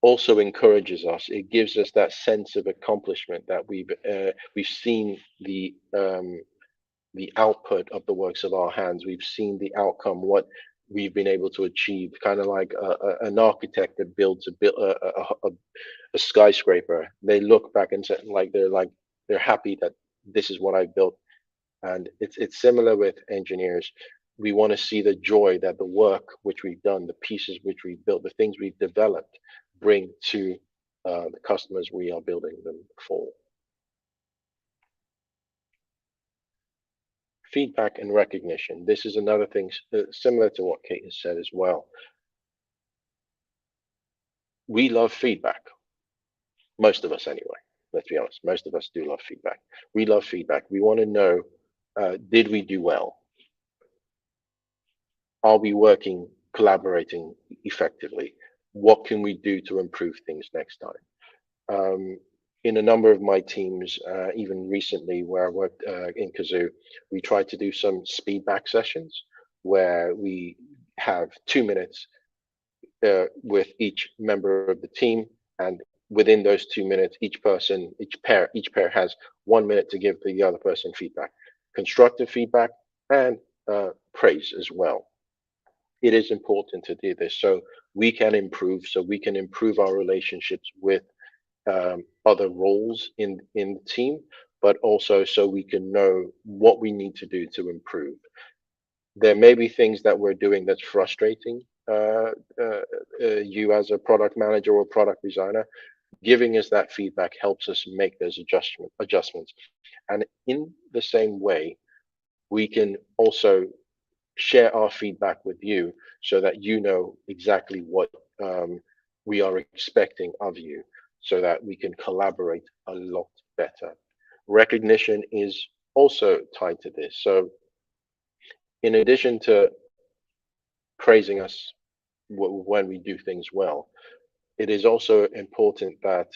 also encourages us. It gives us that sense of accomplishment that we've seen the output of the works of our hands. We've seen the outcome, what we've been able to achieve. Kind of like an architect that builds a skyscraper. They look back and say, they're happy that this is what I built. And it's similar with engineers. We want to see the joy that the work which we've done, the pieces which we've built, the things we've developed, bring to the customers we are building them for. Feedback and recognition. This is another thing similar to what Kate has said as well. We love feedback. Most of us anyway. Let's be honest. Most of us do love feedback. We love feedback. We want to know, did we do well? Are we collaborating effectively? What can we do to improve things next time? In a number of my teams, even recently where I worked in Kazoo, we tried to do some speedback sessions where we have 2 minutes with each member of the team, and within those 2 minutes, each pair has 1 minute to give the other person feedback, constructive feedback and praise as well. It is important to do this so we can improve our relationships with other roles in the team, but also so we can know what we need to do to improve. There may be things that we're doing that's frustrating you as a product manager or product designer. Giving us that feedback helps us make those adjustments. And in the same way, we can also share our feedback with you so that you know exactly what we are expecting of you, so that we can collaborate a lot better. Recognition is also tied to this. So in addition to praising us when we do things well, it is also important that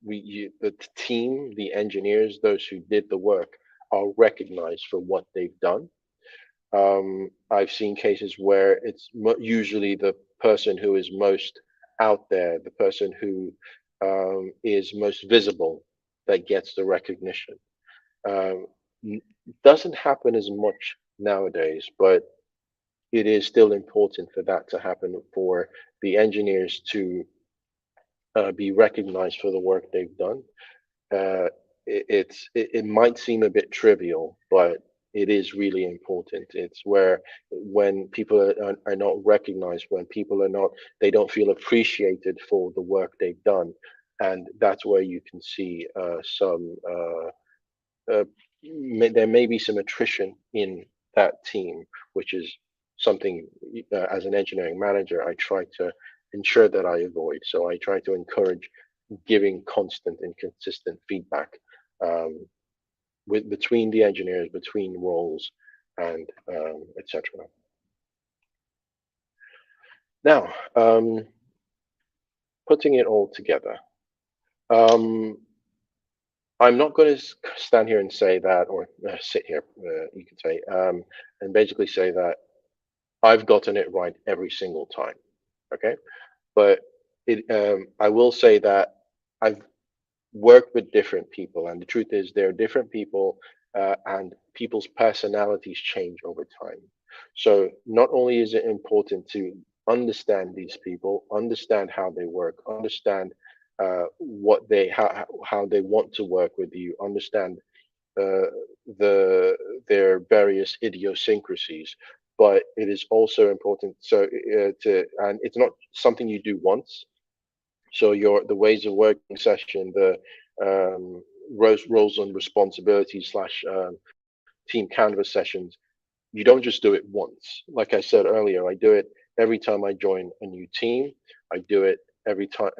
the team, the engineers, those who did the work, are recognized for what they've done. I've seen cases where it's usually the person who is most out there, the person who is most visible, that gets the recognition. Doesn't happen as much nowadays, but it is still important for that to happen, for the engineers to be recognized for the work they've done. It might seem a bit trivial, but it is really important. It's where when people are not recognized, when people are not, they don't feel appreciated for the work they've done, and that's where you can see there may be some attrition in that team, which is something as an engineering manager I try to ensure that I avoid. So I try to encourage giving constant and consistent feedback between the engineers, between roles, and etc. Now, putting it all together, I'm not going to stand here and say that, or sit here, you could say, and basically say that I've gotten it right every single time. Okay, but I will say that I've worked with different people, and the truth is there are different people, and people's personalities change over time. So not only is it important to understand these people, understand how they work, understand what they how they want to work with you, understand their various idiosyncrasies, but it is also important and it's not something you do once. So the ways of working session, the roles and responsibilities slash team canvas sessions, you don't just do it once. Like I said earlier, I do it every time I join a new team. I do it every time,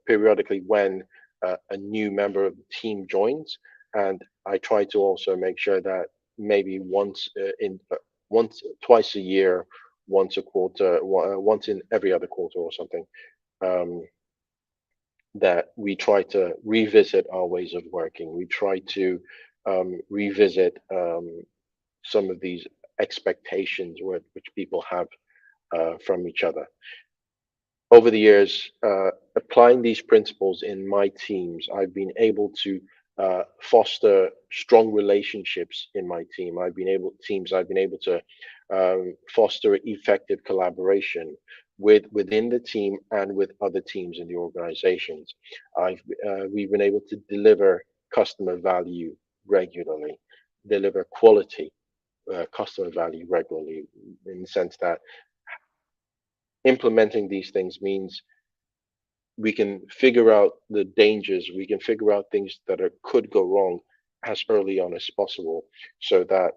periodically when a new member of the team joins, and I try to also make sure that maybe twice a year, once a quarter, once in every other quarter or something. That we try to revisit our ways of working. We try to revisit some of these expectations which people have from each other. Over the years, applying these principles in my teams, I've been able to foster strong relationships in my team. I've been able to foster effective collaboration within the team and with other teams in the organizations. We've been able to deliver customer value regularly, deliver quality customer value regularly, in the sense that implementing these things means we can figure out the dangers, we can figure out things that could go wrong as early on as possible, so that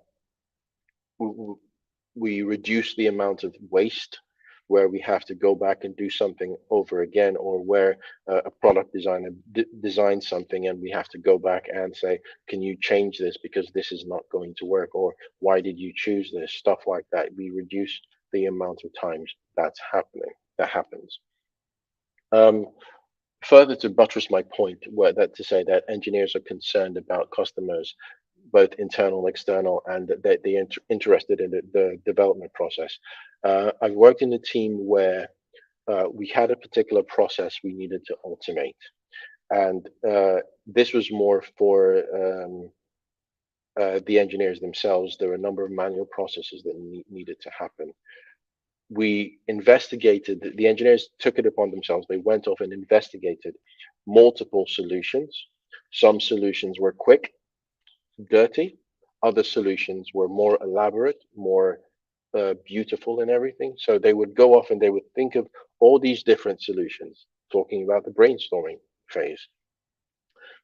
we reduce the amount of waste where we have to go back and do something over again, or where a product designer designs something and we have to go back and say, can you change this because this is not going to work, or why did you choose this, stuff like that. We reduce the amount of times that happens. Further to buttress my point, to say that engineers are concerned about customers, both internal and external, and that they're interested in the development process. I've worked in a team where we had a particular process we needed to automate, and this was more for the engineers themselves. There were a number of manual processes that needed to happen. We investigated, the engineers took it upon themselves. They went off and investigated multiple solutions. Some solutions were quick, dirty. Other solutions were more elaborate, more beautiful and everything. So they would go off and they would think of all these different solutions, talking about the brainstorming phase.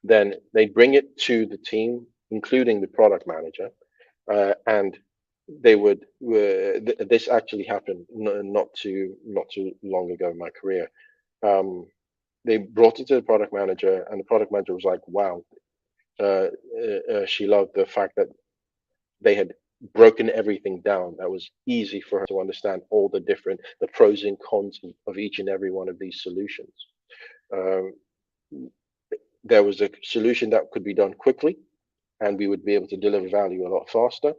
Then they bring it to the team, including the product manager, and they would. This actually happened not too long ago in my career. They brought it to the product manager, and the product manager was like, "Wow." She loved the fact that they had broken everything down. That was easy for her to understand all the pros and cons of each and every one of these solutions. There was a solution that could be done quickly, and we would be able to deliver value a lot faster.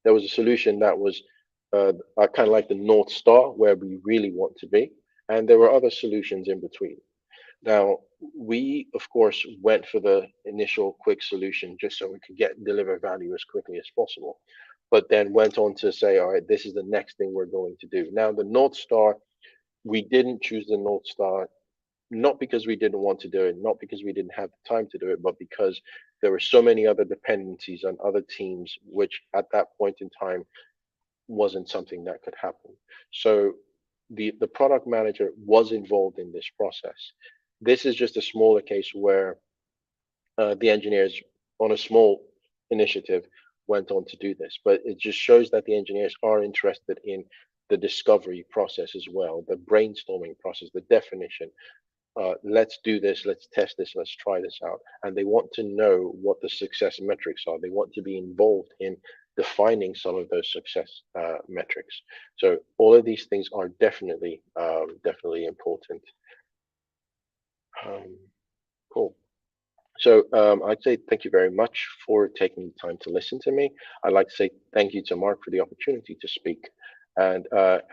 There was a solution that was kind of like the North Star, where we really want to be. and there were other solutions in between. Now, we, of course, went for the initial quick solution just so we could deliver value as quickly as possible, but then went on to say, all right, this is the next thing we're going to do. Now, the North Star, we didn't choose the North Star, not because we didn't want to do it, not because we didn't have the time to do it, but because there were so many other dependencies on other teams, which at that point in time wasn't something that could happen. So the product manager was involved in this process. This is just a smaller case where the engineers on a small initiative went on to do this, but it just shows that the engineers are interested in the discovery process as well, the brainstorming process, the definition. Let's do this, let's test this, let's try this out. And they want to know what the success metrics are. They want to be involved in defining some of those success metrics. So all of these things are definitely important. Cool. So I'd say thank you very much for taking the time to listen to me. I'd like to say thank you to Mark for the opportunity to speak. And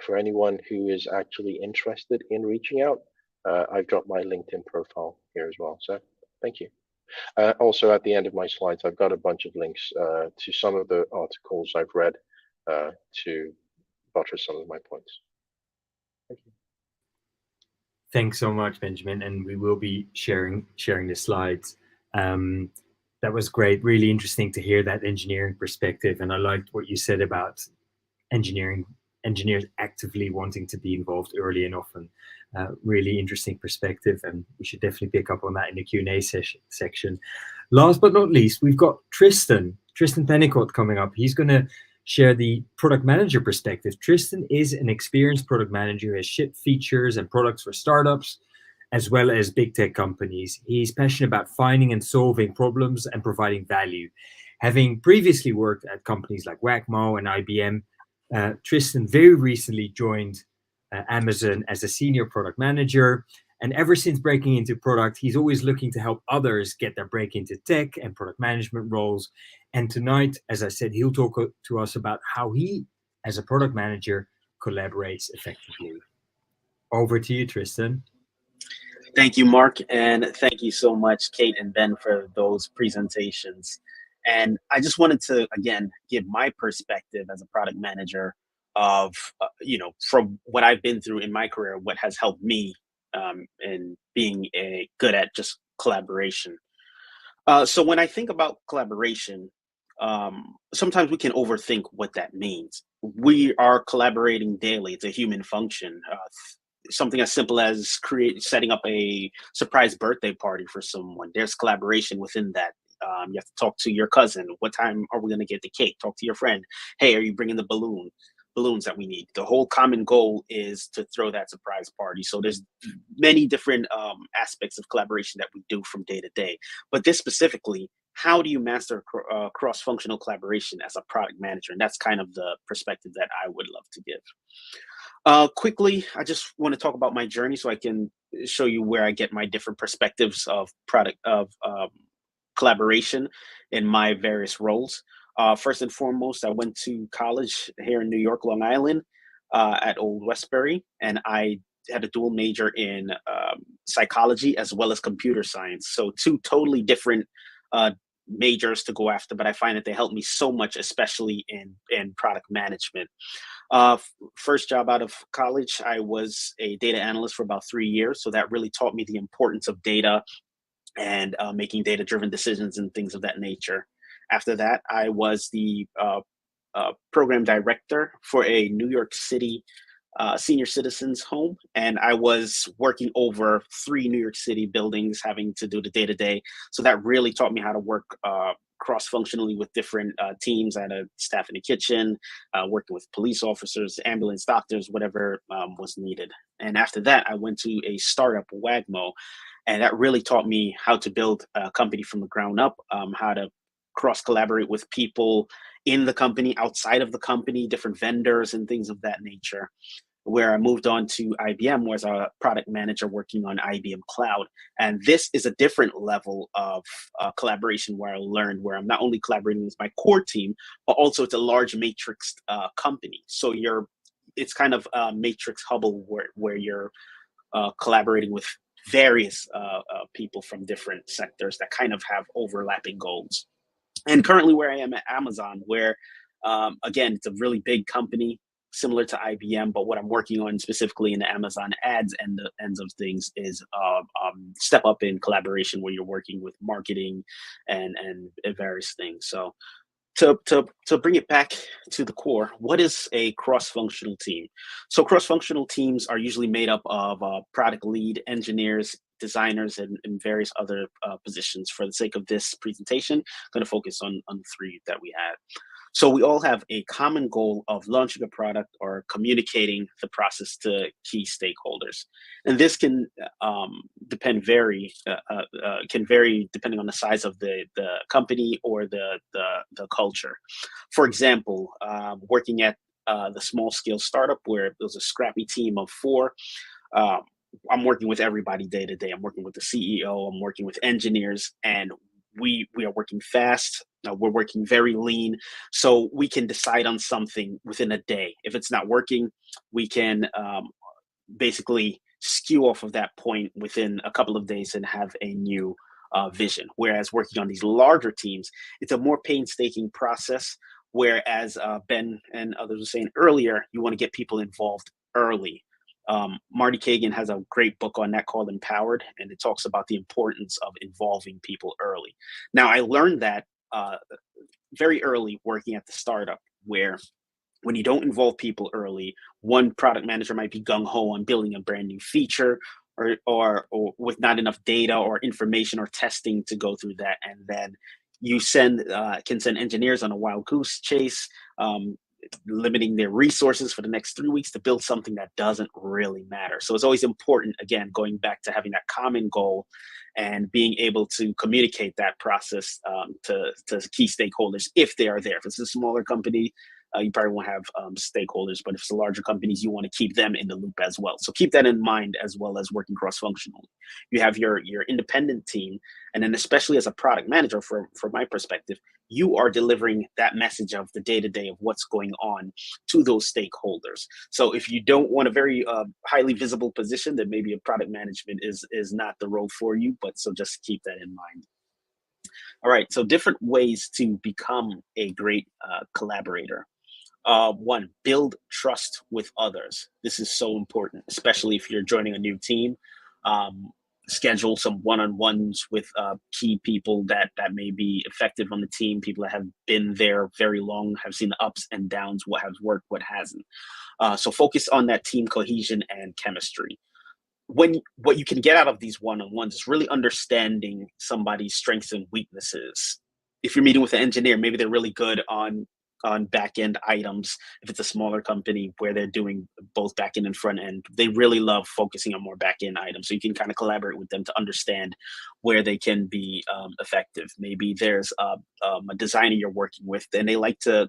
for anyone who is actually interested in reaching out, I've dropped my LinkedIn profile here as well. So thank you. Also, at the end of my slides, I've got a bunch of links to some of the articles I've read to buttress some of my points. Thank you. Thanks so much, Benjamin, and we will be sharing the slides. That was great. Really interesting to hear that engineering perspective, and I liked what you said about engineers actively wanting to be involved early and often. Really interesting perspective, and we should definitely pick up on that in the Q&A section. Last but not least, we've got Tristan Tennicott coming up. He's going to share the product manager perspective. Tristan is an experienced product manager who has shipped features and products for startups as well as big tech companies. He's passionate about finding and solving problems and providing value. Having previously worked at companies like Wacmo and IBM, Tristan very recently joined Amazon as a senior product manager. And ever since breaking into product, he's always looking to help others get their break into tech and product management roles. And tonight, as I said, he'll talk to us about how he, as a product manager, collaborates effectively. Over to you, Tristan. Thank you, Mark. And thank you so much, Kate and Ben, for those presentations. And I just wanted to, again, give my perspective as a product manager of, from what I've been through in my career, what has helped me in being good at just collaboration. So when I think about collaboration, sometimes we can overthink what that means. We are collaborating daily. It's a human function. Something as simple as setting up a surprise birthday party for someone. There's collaboration within that. You have to talk to your cousin. What time are we going to get the cake? Talk to your friend. Hey, are you bringing the balloons that we need? The whole common goal is to throw that surprise party. So there's many different aspects of collaboration that we do from day to day. But this specifically, how do you master cross-functional collaboration as a product manager? And that's kind of the perspective that I would love to give. Quickly, I just want to talk about my journey so I can show you where I get my different perspectives of collaboration in my various roles. First and foremost, I went to college here in New York, Long Island, at Old Westbury, and I had a dual major in psychology as well as computer science. So two totally different majors to go after, but I find that they help me so much, especially in product management. First job out of college, I was a data analyst for about 3 years. So that really taught me the importance of data and making data-driven decisions and things of that nature. After that, I was the program director for a New York City senior citizens home, and I was working over 3 New York City buildings, having to do the day-to-day. So that really taught me how to work cross-functionally with different teams. I had a staff in the kitchen, working with police officers, ambulance doctors, whatever was needed. And after that, I went to a startup, Wacmo, and that really taught me how to build a company from the ground up, how to cross-collaborate with people in the company, outside of the company, different vendors and things of that nature. Where I moved on to IBM was a product manager working on Ibm Cloud. And this is a different level of collaboration where I learned where I'm not only collaborating with my core team, but also it's a large matrix company. So it's kind of a matrix Hubble where you're collaborating with various people from different sectors that kind of have overlapping goals. And currently where I am at Amazon, where again, it's a really big company, similar to IBM, but what I'm working on specifically in the Amazon ads and the ends of things is step up in collaboration where you're working with marketing and various things. So to bring it back to the core, what is a cross-functional team? So cross-functional teams are usually made up of product lead, engineers, designers, and various other positions. For the sake of this presentation, I'm going to focus on the three that we had. So we all have a common goal of launching a product or communicating the process to key stakeholders, and this can vary depending on the size of the company or the culture. For example, working at the small scale startup where it was a scrappy team of 4. I'm working with everybody day to day. I'm working with the CEO. I'm working with engineers, and we are working fast. We're working very lean, so we can decide on something within a day. If it's not working, we can basically skew off of that point within a couple of days and have a new vision. Whereas working on these larger teams, it's a more painstaking process. Whereas Ben and others were saying earlier, you want to get people involved early. Marty Kagan has a great book on that called Empowered, and it talks about the importance of involving people early. Now, I learned that very early working at the startup, where when you don't involve people early, one product manager might be gung-ho on building a brand new feature or with not enough data or information or testing to go through that. And then you can send engineers on a wild goose chase, limiting their resources for the next 3 weeks to build something that doesn't really matter. So it's always important, again, going back to having that common goal and being able to communicate that process to key stakeholders if they are there. If it's a smaller company, you probably won't have stakeholders, but if it's a larger companies, you want to keep them in the loop as well. So keep that in mind, as well as working cross-functionally. You have your independent team, and then especially as a product manager, from my perspective, you are delivering that message of the day-to-day of what's going on to those stakeholders. So if you don't want a very highly visible position, then maybe a product management is not the role for you, but so just keep that in mind. All right, so different ways to become a great collaborator. One, build trust with others. This is so important, especially if you're joining a new team. Schedule some one-on-ones with key people that may be effective on the team, people that have been there very long, have seen the ups and downs, what has worked, what hasn't. So focus on that team cohesion and chemistry. What you can get out of these one-on-ones is really understanding somebody's strengths and weaknesses. If you're meeting with an engineer, maybe they're really good on back-end items. If it's a smaller company where they're doing both back-end and front-end, they really love focusing on more back-end items. So you can kind of collaborate with them to understand where they can be effective. Maybe there's a designer you're working with, and they like to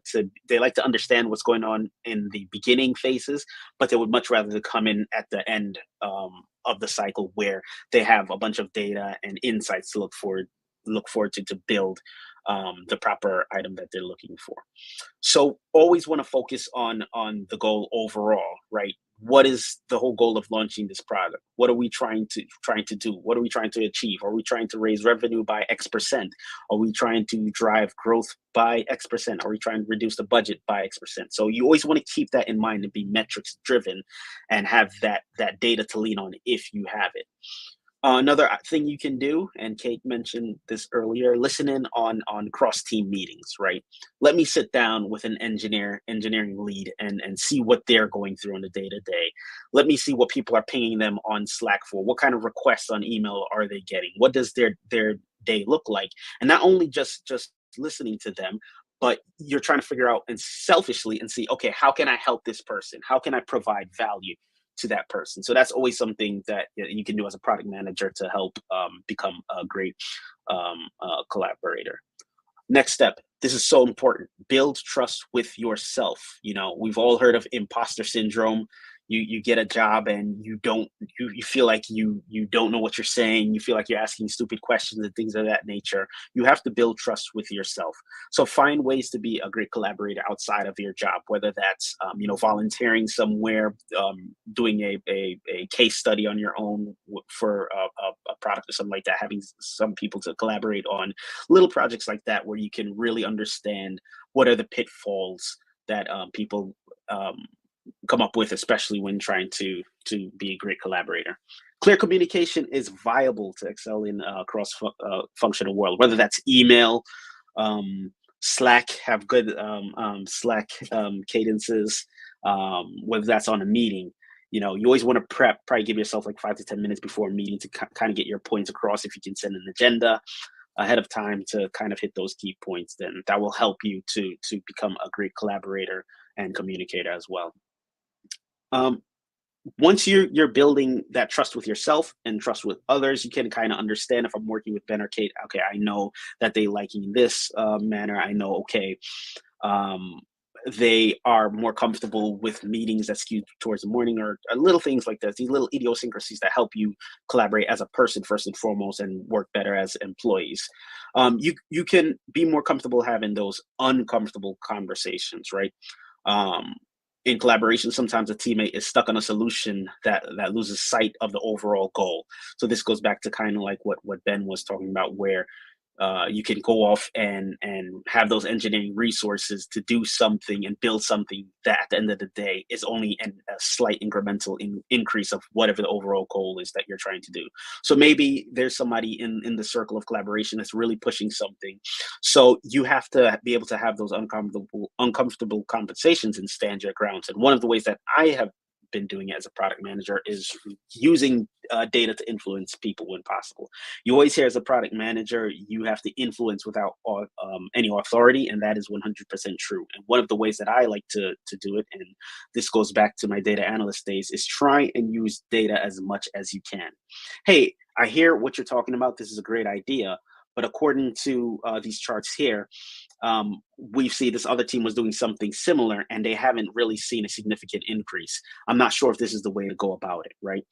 understand what's going on in the beginning phases, but they would much rather come in at the end of the cycle where they have a bunch of data and insights to look forward to build the proper item that they're looking for. So always want to focus on the goal overall, right? What is the whole goal of launching this product? What are we trying to do? What are we trying to achieve? Are we trying to raise revenue by X%? Are we trying to drive growth by X%? Are we trying to reduce the budget by X%? So you always want to keep that in mind and be metrics driven and have that data to lean on if you have it. Another thing you can do, and Kate mentioned this earlier, listen in on cross-team meetings, right? Let me sit down with an engineering lead and see what they're going through on a day-to-day. Let me see what people are pinging them on Slack for. What kind of requests on email are they getting? What does their day look like? And not only just listening to them, but you're trying to figure out and selfishly and see, okay, how can I help this person? How can I provide value to that person? So that's always something that you can do as a product manager to help become a great collaborator. Next step, this is so important. Build trust with yourself. You know, we've all heard of imposter syndrome. you get a job and you feel like you don't know what you're saying. You feel like you're asking stupid questions and things of that nature. You have to build trust with yourself. So find ways to be a great collaborator outside of your job, whether that's volunteering somewhere, doing a case study on your own for a product or something like that, having some people to collaborate on little projects like that, where you can really understand what are the pitfalls that people come up with, especially when trying to be a great collaborator. Clear communication is viable to excel in a cross-functional world, whether that's email, Slack, have good Slack cadences, whether that's on a meeting. You always want to probably give yourself like 5 to 10 minutes before a meeting to kind of get your points across. If you can send an agenda ahead of time to kind of hit those key points, then that will help you to become a great collaborator and communicator as well. Once you're building that trust with yourself and trust with others, you can kind of understand, if I'm working with Ben or Kate, okay, I know that they like in this manner. I know, okay, they are more comfortable with meetings that skew towards the morning, or little things like that. These little idiosyncrasies that help you collaborate as a person first and foremost, and work better as employees. You can be more comfortable having those uncomfortable conversations, right? In collaboration, sometimes a teammate is stuck on a solution that loses sight of the overall goal. So this goes back to kind of like what Ben was talking about, where you can go off and have those engineering resources to do something and build something that at the end of the day is only a slight incremental increase of whatever the overall goal is that you're trying to do. So maybe there's somebody in the circle of collaboration that's really pushing something. So you have to be able to have those uncomfortable conversations and stand your grounds. And one of the ways that I have been doing it as a product manager is using data to influence people when possible. You always hear, as a product manager, you have to influence without any authority, and that is 100% true. And one of the ways that I like to do it, and this goes back to my data analyst days, is try and use data as much as you can. Hey, I hear what you're talking about. This is a great idea. But according to these charts here, we see this other team was doing something similar, and they haven't really seen a significant increase. I'm not sure if this is the way to go about it, right?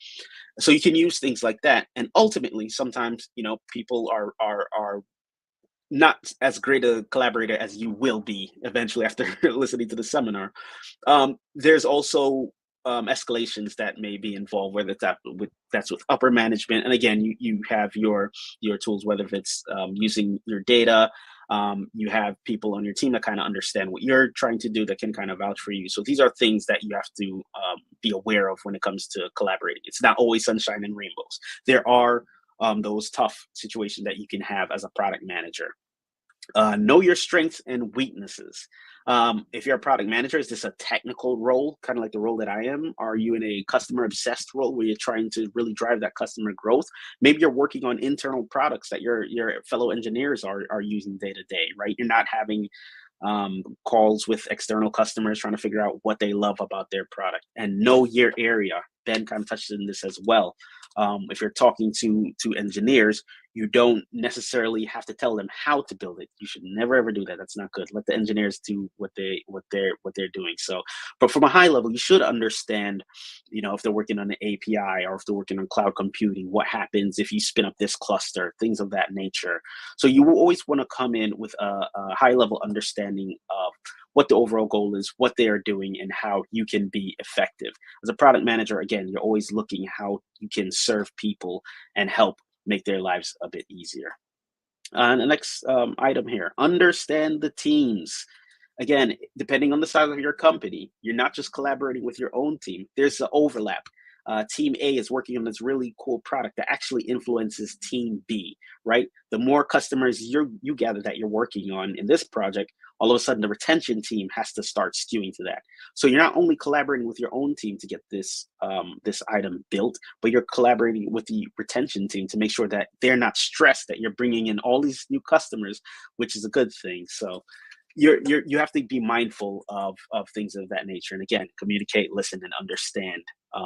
So you can use things like that. And ultimately, sometimes, people are not as great a collaborator as you will be eventually after listening to the seminar. There's also escalations that may be involved, whether that's with upper management. And again, you have your tools, whether if it's using your data, you have people on your team that kind of understand what you're trying to do, that can kind of vouch for you. So these are things that you have to be aware of when it comes to collaborating. It's not always sunshine and rainbows. There are those tough situations that you can have as a product manager. Know your strengths and weaknesses. If you're a product manager, is this a technical role, kind of like the role that I am? Are you in a customer obsessed role where you're trying to really drive that customer growth? Maybe you're working on internal products that your fellow engineers are using day to day, right? You're not having calls with external customers trying to figure out what they love about their product. And know your area. Ben kind of touched on this as well. If you're talking to engineers, you don't necessarily have to tell them how to build it. You should never ever do that. That's not good. Let the engineers do what they're doing. So, but from a high level, you should understand, if they're working on an API or if they're working on cloud computing, what happens if you spin up this cluster, things of that nature. So you will always want to come in with a high level understanding of what the overall goal is, what they are doing, and how you can be effective. As a product manager, again, you're always looking how you can serve people and help make their lives a bit easier. And the next item here, understand the teams. Again, depending on the size of your company, you're not just collaborating with your own team. There's an overlap. Team A is working on this really cool product that actually influences Team B, right? The more customers you gather that you're working on in this project, all of a sudden the retention team has to start skewing to that. So you're not only collaborating with your own team to get this item built, but you're collaborating with the retention team to make sure that they're not stressed that you're bringing in all these new customers, which is a good thing. So you have to be mindful of things of that nature. And again, communicate, listen, and understand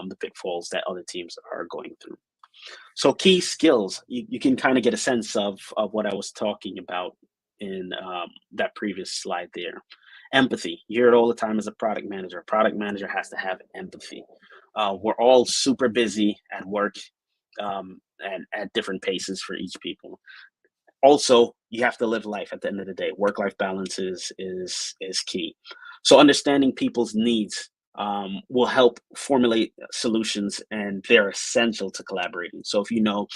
the pitfalls that other teams are going through. So key skills, you can kind of get a sense of what I was talking about in that previous slide there. Empathy, you hear it all the time as a product manager. A product manager has to have empathy. We're all super busy at work, and at different paces for each people. Also, you have to live life at the end of the day. Work-life balance is key. So understanding people's needs will help formulate solutions, and they're essential to collaborating. So if you know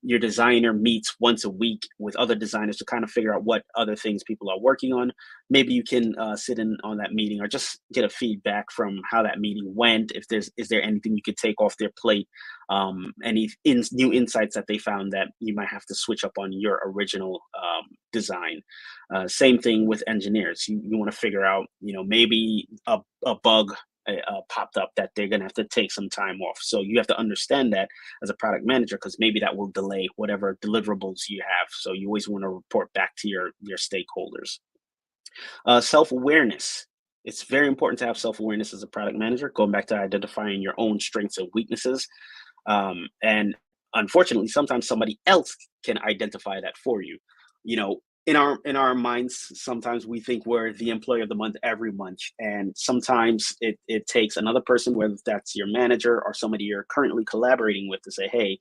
your designer meets once a week with other designers to kind of figure out what other things people are working on, maybe you can sit in on that meeting or just get a feedback from how that meeting went. If is there anything you could take off their plate, any new insights that they found that you might have to switch up on your original design. Same thing with engineers. You want to figure out, maybe a bug popped up that they're going to have to take some time off. So you have to understand that as a product manager, because maybe that will delay whatever deliverables you have. So you always want to report back to your stakeholders. Self-awareness. It's very important to have self-awareness as a product manager, going back to identifying your own strengths and weaknesses. And unfortunately, sometimes somebody else can identify that for you. In our minds, sometimes we think we're the employee of the month every month, and sometimes it takes another person, whether that's your manager or somebody you're currently collaborating with, to say, hey,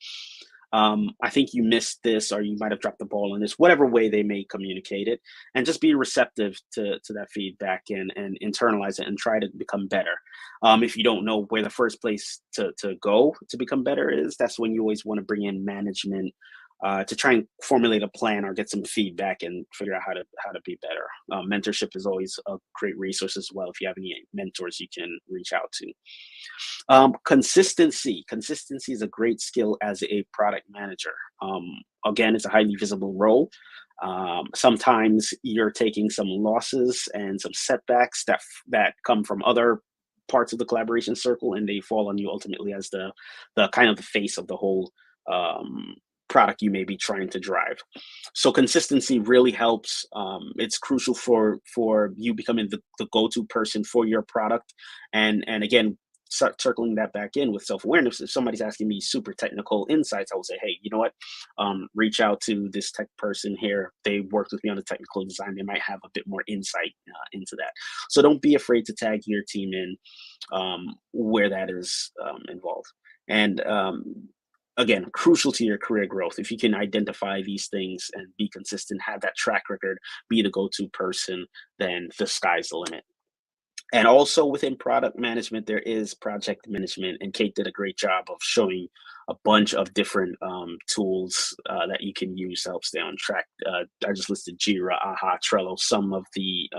I think you missed this, or you might have dropped the ball on this, whatever way they may communicate it, and just be receptive to that feedback and internalize it and try to become better. If you don't know where the first place to go to become better is, that's when you always want to bring in management to try and formulate a plan or get some feedback and figure out how to be better. Mentorship is always a great resource as well. If you have any mentors you can reach out to. Consistency is a great skill as a product manager. Again, it's a highly visible role. Sometimes you're taking some losses and some setbacks that come from other parts of the collaboration circle, and they fall on you ultimately as the kind of the face of the whole product you may be trying to drive. So consistency really helps. It's crucial for you becoming the go-to person for your product. And again, circling that back in with self-awareness, if somebody's asking me super technical insights, I will say, hey, you know what? Reach out to this tech person here. They worked with me on the technical design. They might have a bit more insight into that. So don't be afraid to tag your team in where that is involved. And again, crucial to your career growth. If you can identify these things and be consistent, have that track record, be the go-to person, then the sky's the limit. And also within product management, there is project management. And Kate did a great job of showing a bunch of different tools that you can use to help stay on track. I just listed Jira, Aha, Trello, some of the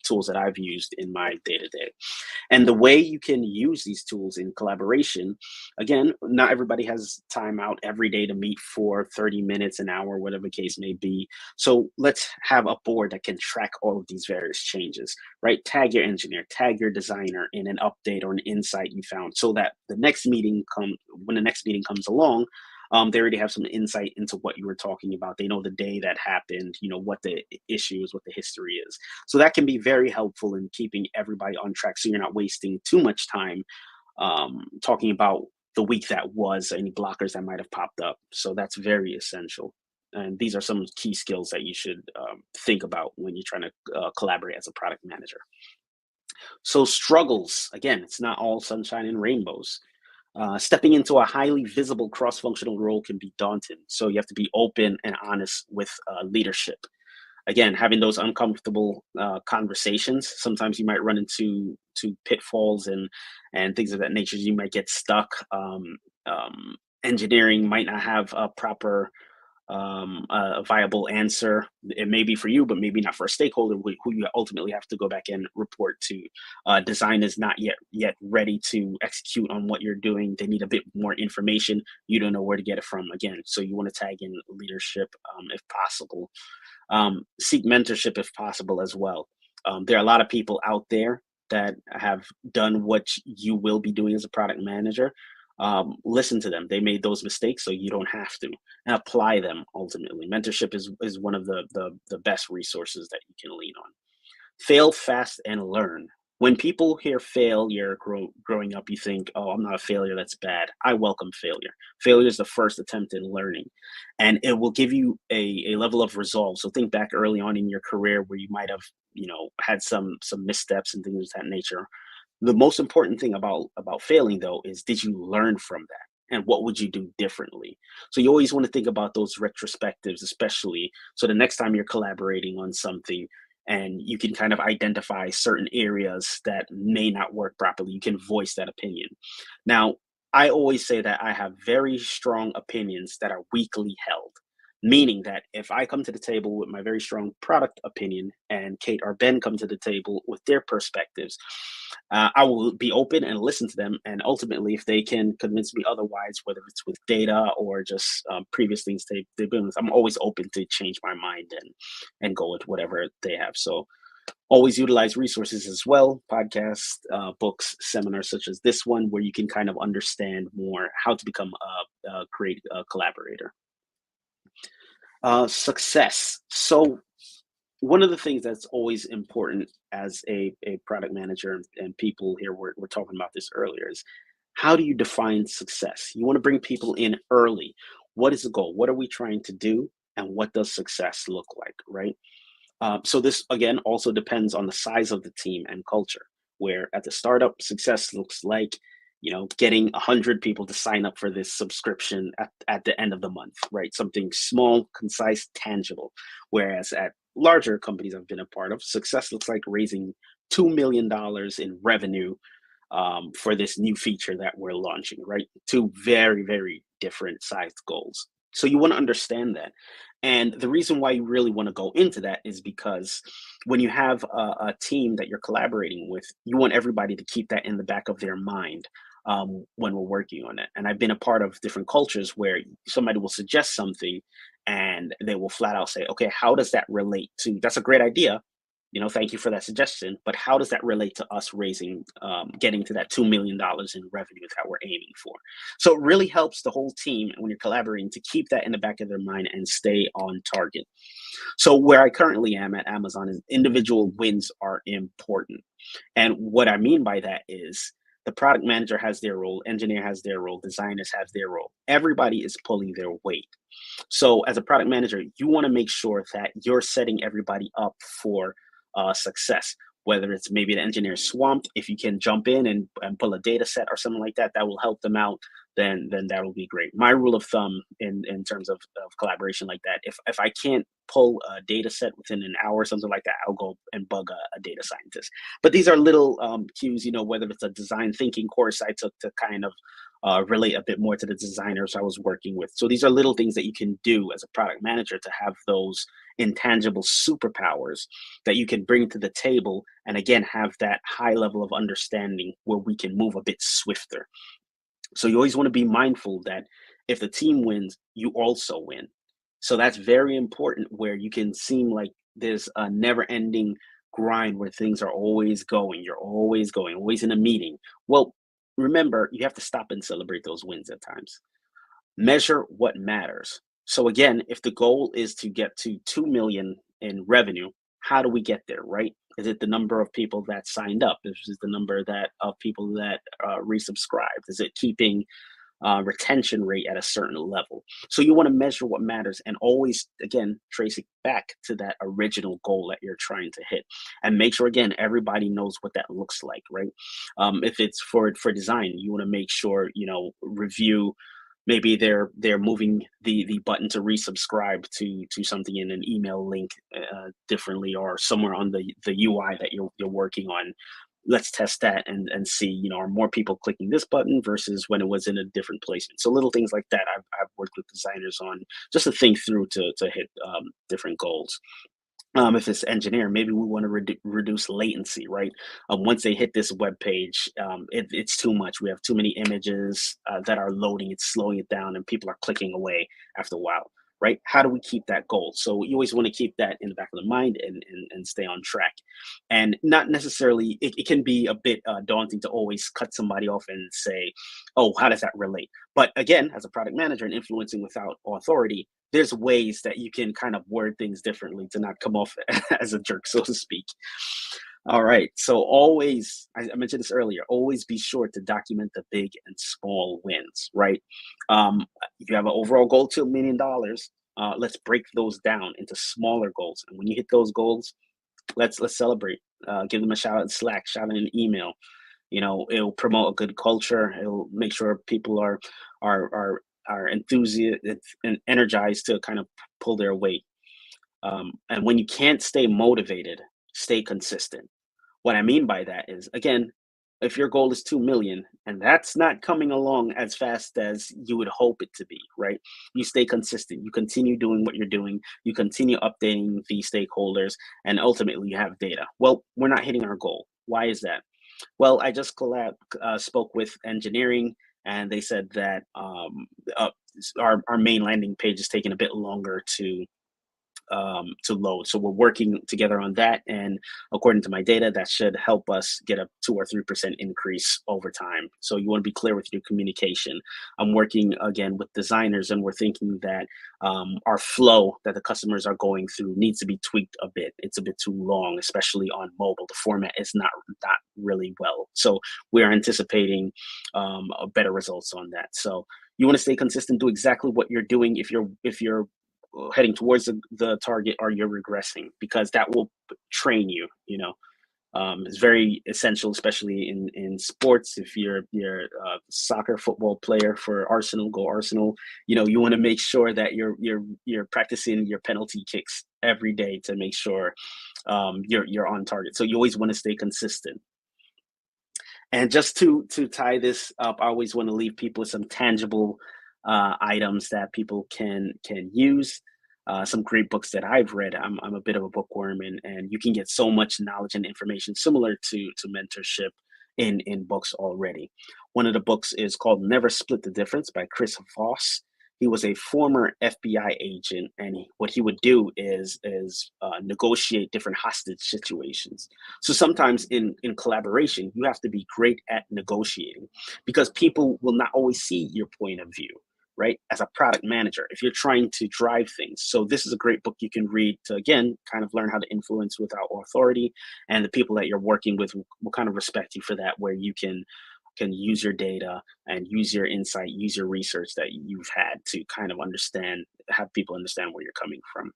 tools that I've used in my day-to-day. And the way you can use these tools in collaboration, again, not everybody has time out every day to meet for 30 minutes, an hour, whatever the case may be. So let's have a board that can track all of these various changes, right? Tag your engineer, tag your designer in an update or an insight you found, so that when the next meeting comes along, they already have some insight into what you were talking about. They know the day that happened, what the issue is, what the history is. So that can be very helpful in keeping everybody on track, so you're not wasting too much time talking about the week that was, any blockers that might have popped up. So that's very essential. And these are some key skills that you should think about when you're trying to collaborate as a product manager. So struggles, again, it's not all sunshine and rainbows. Stepping into a highly visible cross-functional role can be daunting. So you have to be open and honest with leadership. Again, having those uncomfortable conversations. Sometimes you might run into pitfalls and things of that nature. You might get stuck. Engineering might not have a proper a viable answer. It may be for you, but maybe not for a stakeholder who you ultimately have to go back and report to. Design is not yet ready to execute on what you're doing. They need a bit more information. You don't know where to get it from, again. So you want to tag in leadership if possible. Seek mentorship if possible as well. There are a lot of people out there that have done what you will be doing as a product manager. Listen to them. They made those mistakes, so you don't have to, and apply them. Ultimately, mentorship is one of the best resources that you can lean on. Fail fast and learn. When people hear failure growing up, you think, oh, I'm not a failure, that's bad. I welcome failure. Failure is the first attempt in learning, and it will give you a level of resolve. So think back early on in your career where you might have had some missteps and things of that nature. The most important thing about failing though is, did you learn from that? And what would you do differently? So you always want to think about those retrospectives, especially so the next time you're collaborating on something and you can kind of identify certain areas that may not work properly, you can voice that opinion. Now, I always say that I have very strong opinions that are weakly held, meaning that if I come to the table with my very strong product opinion and Kate or Ben come to the table with their perspectives, I will be open and listen to them. And ultimately, if they can convince me otherwise, whether it's with data or just previous things they've been with, I'm always open to change my mind and go with whatever they have. So always utilize resources as well, podcasts, books, seminars such as this one, where you can kind of understand more how to become a great collaborator. Success. So one of the things that's always important as a product manager, and people here were talking about this earlier, is how do you define success? You want to bring people in early. What is the goal? What are we trying to do? And what does success look like, right? So this, again, also depends on the size of the team and culture, where at the startup, success looks like, getting 100 people to sign up for this subscription at the end of the month, right? Something small, concise, tangible. Whereas at larger companies I've been a part of, success looks like raising $2 million in revenue for this new feature that we're launching, right? Two very, very different sized goals. So you want to understand that. And the reason why you really want to go into that is because when you have a team that you're collaborating with, you want everybody to keep that in the back of their mind when we're working on it. And I've been a part of different cultures where somebody will suggest something and they will flat out say, okay, how does that relate to, that's a great idea. Thank you for that suggestion, but how does that relate to us raising, getting to that $2 million in revenue that we're aiming for? So it really helps the whole team when you're collaborating to keep that in the back of their mind and stay on target. So where I currently am at Amazon is individual wins are important. And what I mean by that is the product manager has their role, engineer has their role, designers have their role. Everybody is pulling their weight. So as a product manager, you want to make sure that you're setting everybody up for success, whether it's maybe the engineer swamped. If you can jump in and pull a data set or something like that, that will help them out, then that will be great. My rule of thumb in terms of collaboration like that, if I can't pull a data set within an hour or something like that, I'll go and bug a data scientist. But these are little cues, whether it's a design thinking course I took to kind of relate a bit more to the designers I was working with. So these are little things that you can do as a product manager to have those intangible superpowers that you can bring to the table, and again, have that high level of understanding where we can move a bit swifter. So you always want to be mindful that if the team wins, you also win. So that's very important, where you can seem like there's a never ending grind where things are always going. You're always going, always in a meeting. Well, remember, you have to stop and celebrate those wins at times. Measure what matters. So again, if the goal is to get to 2 million in revenue, how do we get there, right? Is it the number of people that signed up? Is it the number of people that resubscribed? Is it keeping retention rate at a certain level? So you want to measure what matters and always, again, trace it back to that original goal that you're trying to hit, and make sure, again, everybody knows what that looks like, right? If it's for design, you want to make sure, review. Maybe they're moving the button to resubscribe to something in an email link differently, or somewhere on the UI that you're working on. Let's test that and see, are more people clicking this button versus when it was in a different placement. So little things like that I've worked with designers on, just to think through to hit different goals. If it's engineer, maybe we want to reduce latency, right? Once they hit this web page, it's too much. We have too many images that are loading. It's slowing it down, and people are clicking away after a while, right? How do we keep that goal? So you always want to keep that in the back of the mind and stay on track. And not necessarily, it can be a bit daunting to always cut somebody off and say, oh, how does that relate? But again, as a product manager and influencing without authority, there's ways that you can kind of word things differently to not come off as a jerk, so to speak. All right. So always, I mentioned this earlier, always be sure to document the big and small wins, right? If you have an overall goal to $1 million, let's break those down into smaller goals. And when you hit those goals, let's celebrate. Give them a shout out in Slack, shout out in an email. It'll promote a good culture. It'll make sure people are enthusiastic and energized to kind of pull their weight. And when you can't stay motivated, stay consistent. What I mean by that is, again, if your goal is 2 million and that's not coming along as fast as you would hope it to be, right? You stay consistent. You continue doing what you're doing. You continue updating the stakeholders, and ultimately you have data. Well, we're not hitting our goal. Why is that? Well, I just spoke with engineering, and they said that our main landing page is taking a bit longer to load. So we're working together on that, and according to my data, that should help us get a 2 or 3% increase over time. So you want to be clear with your communication. I'm working again with designers, and we're thinking that our flow that the customers are going through needs to be tweaked a bit. It's a bit too long, especially on mobile. The format is not really well. So we are anticipating better results on that. So you want to stay consistent, do exactly what you're doing. If you're heading towards the target, or you're regressing, because that will train you. It's very essential, especially in sports. If you're a soccer football player for Arsenal, go Arsenal. You want to make sure that you're practicing your penalty kicks every day to make sure you're on target. So you always want to stay consistent. And just to tie this up, I always want to leave people with some tangible items that people can use. Some great books that I've read. I'm a bit of a bookworm, and you can get so much knowledge and information similar to mentorship in books already. One of the books is called Never Split the Difference by Chris Voss. He was a former FBI agent, and what he would do is negotiate different hostage situations. So sometimes in collaboration, you have to be great at negotiating, because people will not always see your point of view, right? As a product manager, if you're trying to drive things. So this is a great book you can read to, again, kind of learn how to influence without authority, and the people that you're working with will kind of respect you for that, where you can use your data and use your insight, use your research that you've had to kind of have people understand where you're coming from.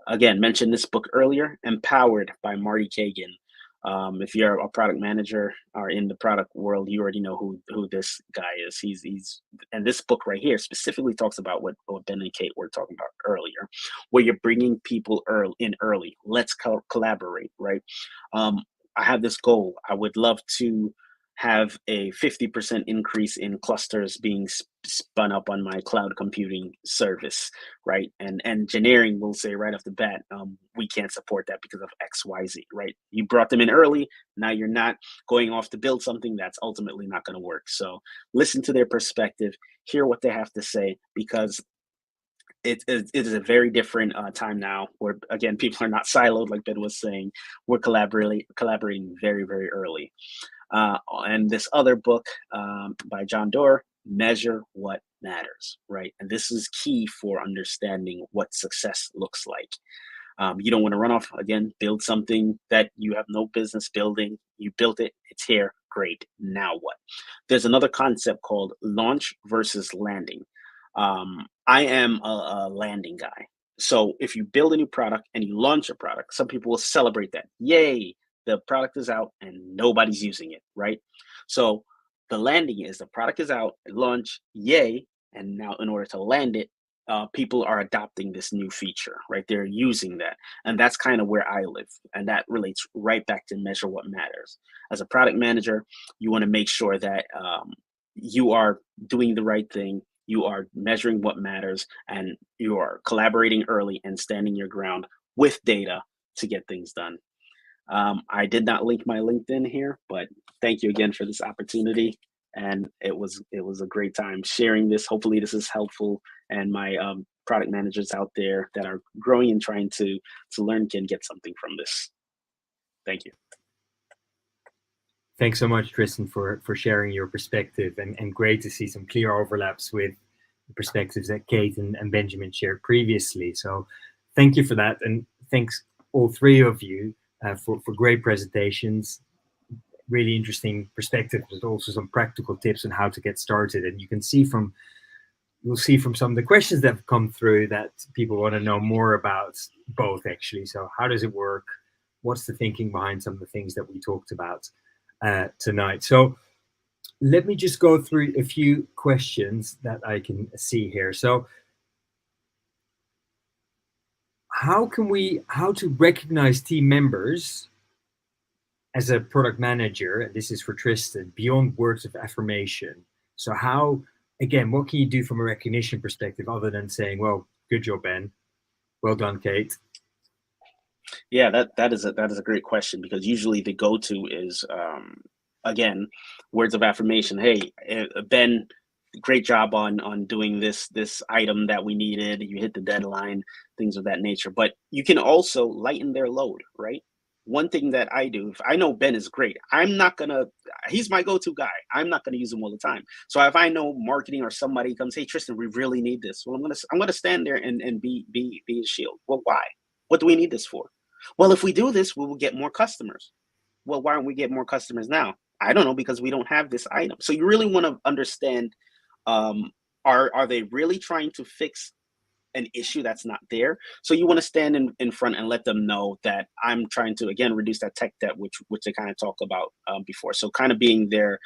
Again, mentioned this book earlier, Empowered by Marty Kagan. If you're a product manager or in the product world, you already know who this guy is. He's and this book right here specifically talks about what Ben and Kate were talking about earlier, where you're bringing people early. Let's collaborate, right? I have this goal. I would love to have a 50% increase in clusters being spun up on my cloud computing service, right? And engineering will say right off the bat, we can't support that because of X, Y, Z, right? You brought them in early. Now you're not going off to build something that's ultimately not going to work. So listen to their perspective, hear what they have to say, because it is a very different time now, where, again, people are not siloed, like Ben was saying. We're collaborating very, very early. And this other book by John Doerr, Measure What Matters, right? And this is key for understanding what success looks like. You don't want to run off, again, build something that you have no business building. You built it, it's here, great, now what? There's another concept called launch versus landing. I am a landing guy. So if you build a new product and you launch a product, some people will celebrate that. Yay, the product is out and nobody's using it, right? So the landing is the product is out, launch, yay, and now in order to land it, people are adopting this new feature, right? They're using that. And that's kind of where I live. And that relates right back to measure what matters. As a product manager, you want to make sure that you are doing the right thing. You are measuring what matters, and you are collaborating early and standing your ground with data to get things done. I did not link my LinkedIn here, but thank you again for this opportunity. And it was a great time sharing this. Hopefully this is helpful, and my product managers out there that are growing and trying to learn can get something from this. Thank you. Thanks so much, Tristan, for sharing your perspective, and great to see some clear overlaps with the perspectives that Kate and Benjamin shared previously. So thank you for that. And thanks all three of you for great presentations, really interesting perspectives, but also some practical tips on how to get started. And you'll see from some of the questions that have come through that people want to know more about both, actually. So how does it work? What's the thinking behind some of the things that we talked about? tonight. So let me just go through a few questions that I can see here. So how to recognize team members as a product manager, and this is for Tristan, beyond words of affirmation. So how, again, what can you do from a recognition perspective other than saying, well, good job, Ben. Well done, Kate. Yeah, that is a great question, because usually the go-to is again, words of affirmation. Hey, Ben, great job on doing this item that we needed. You hit the deadline, things of that nature. But you can also lighten their load, right? One thing that I do, if I know Ben is great, he's my go-to guy. I'm not gonna use him all the time. So if I know marketing or somebody comes, hey Tristan, we really need this. Well, I'm gonna stand there and be his shield. Well, why? What do we need this for? Well, if we do this, we will get more customers. Well, why don't we get more customers now? I don't know, because we don't have this item. So you really want to understand, are they really trying to fix an issue that's not there? So you want to stand in front and let them know that I'm trying to, again, reduce that tech debt, which they kind of talked about before. So kind of being their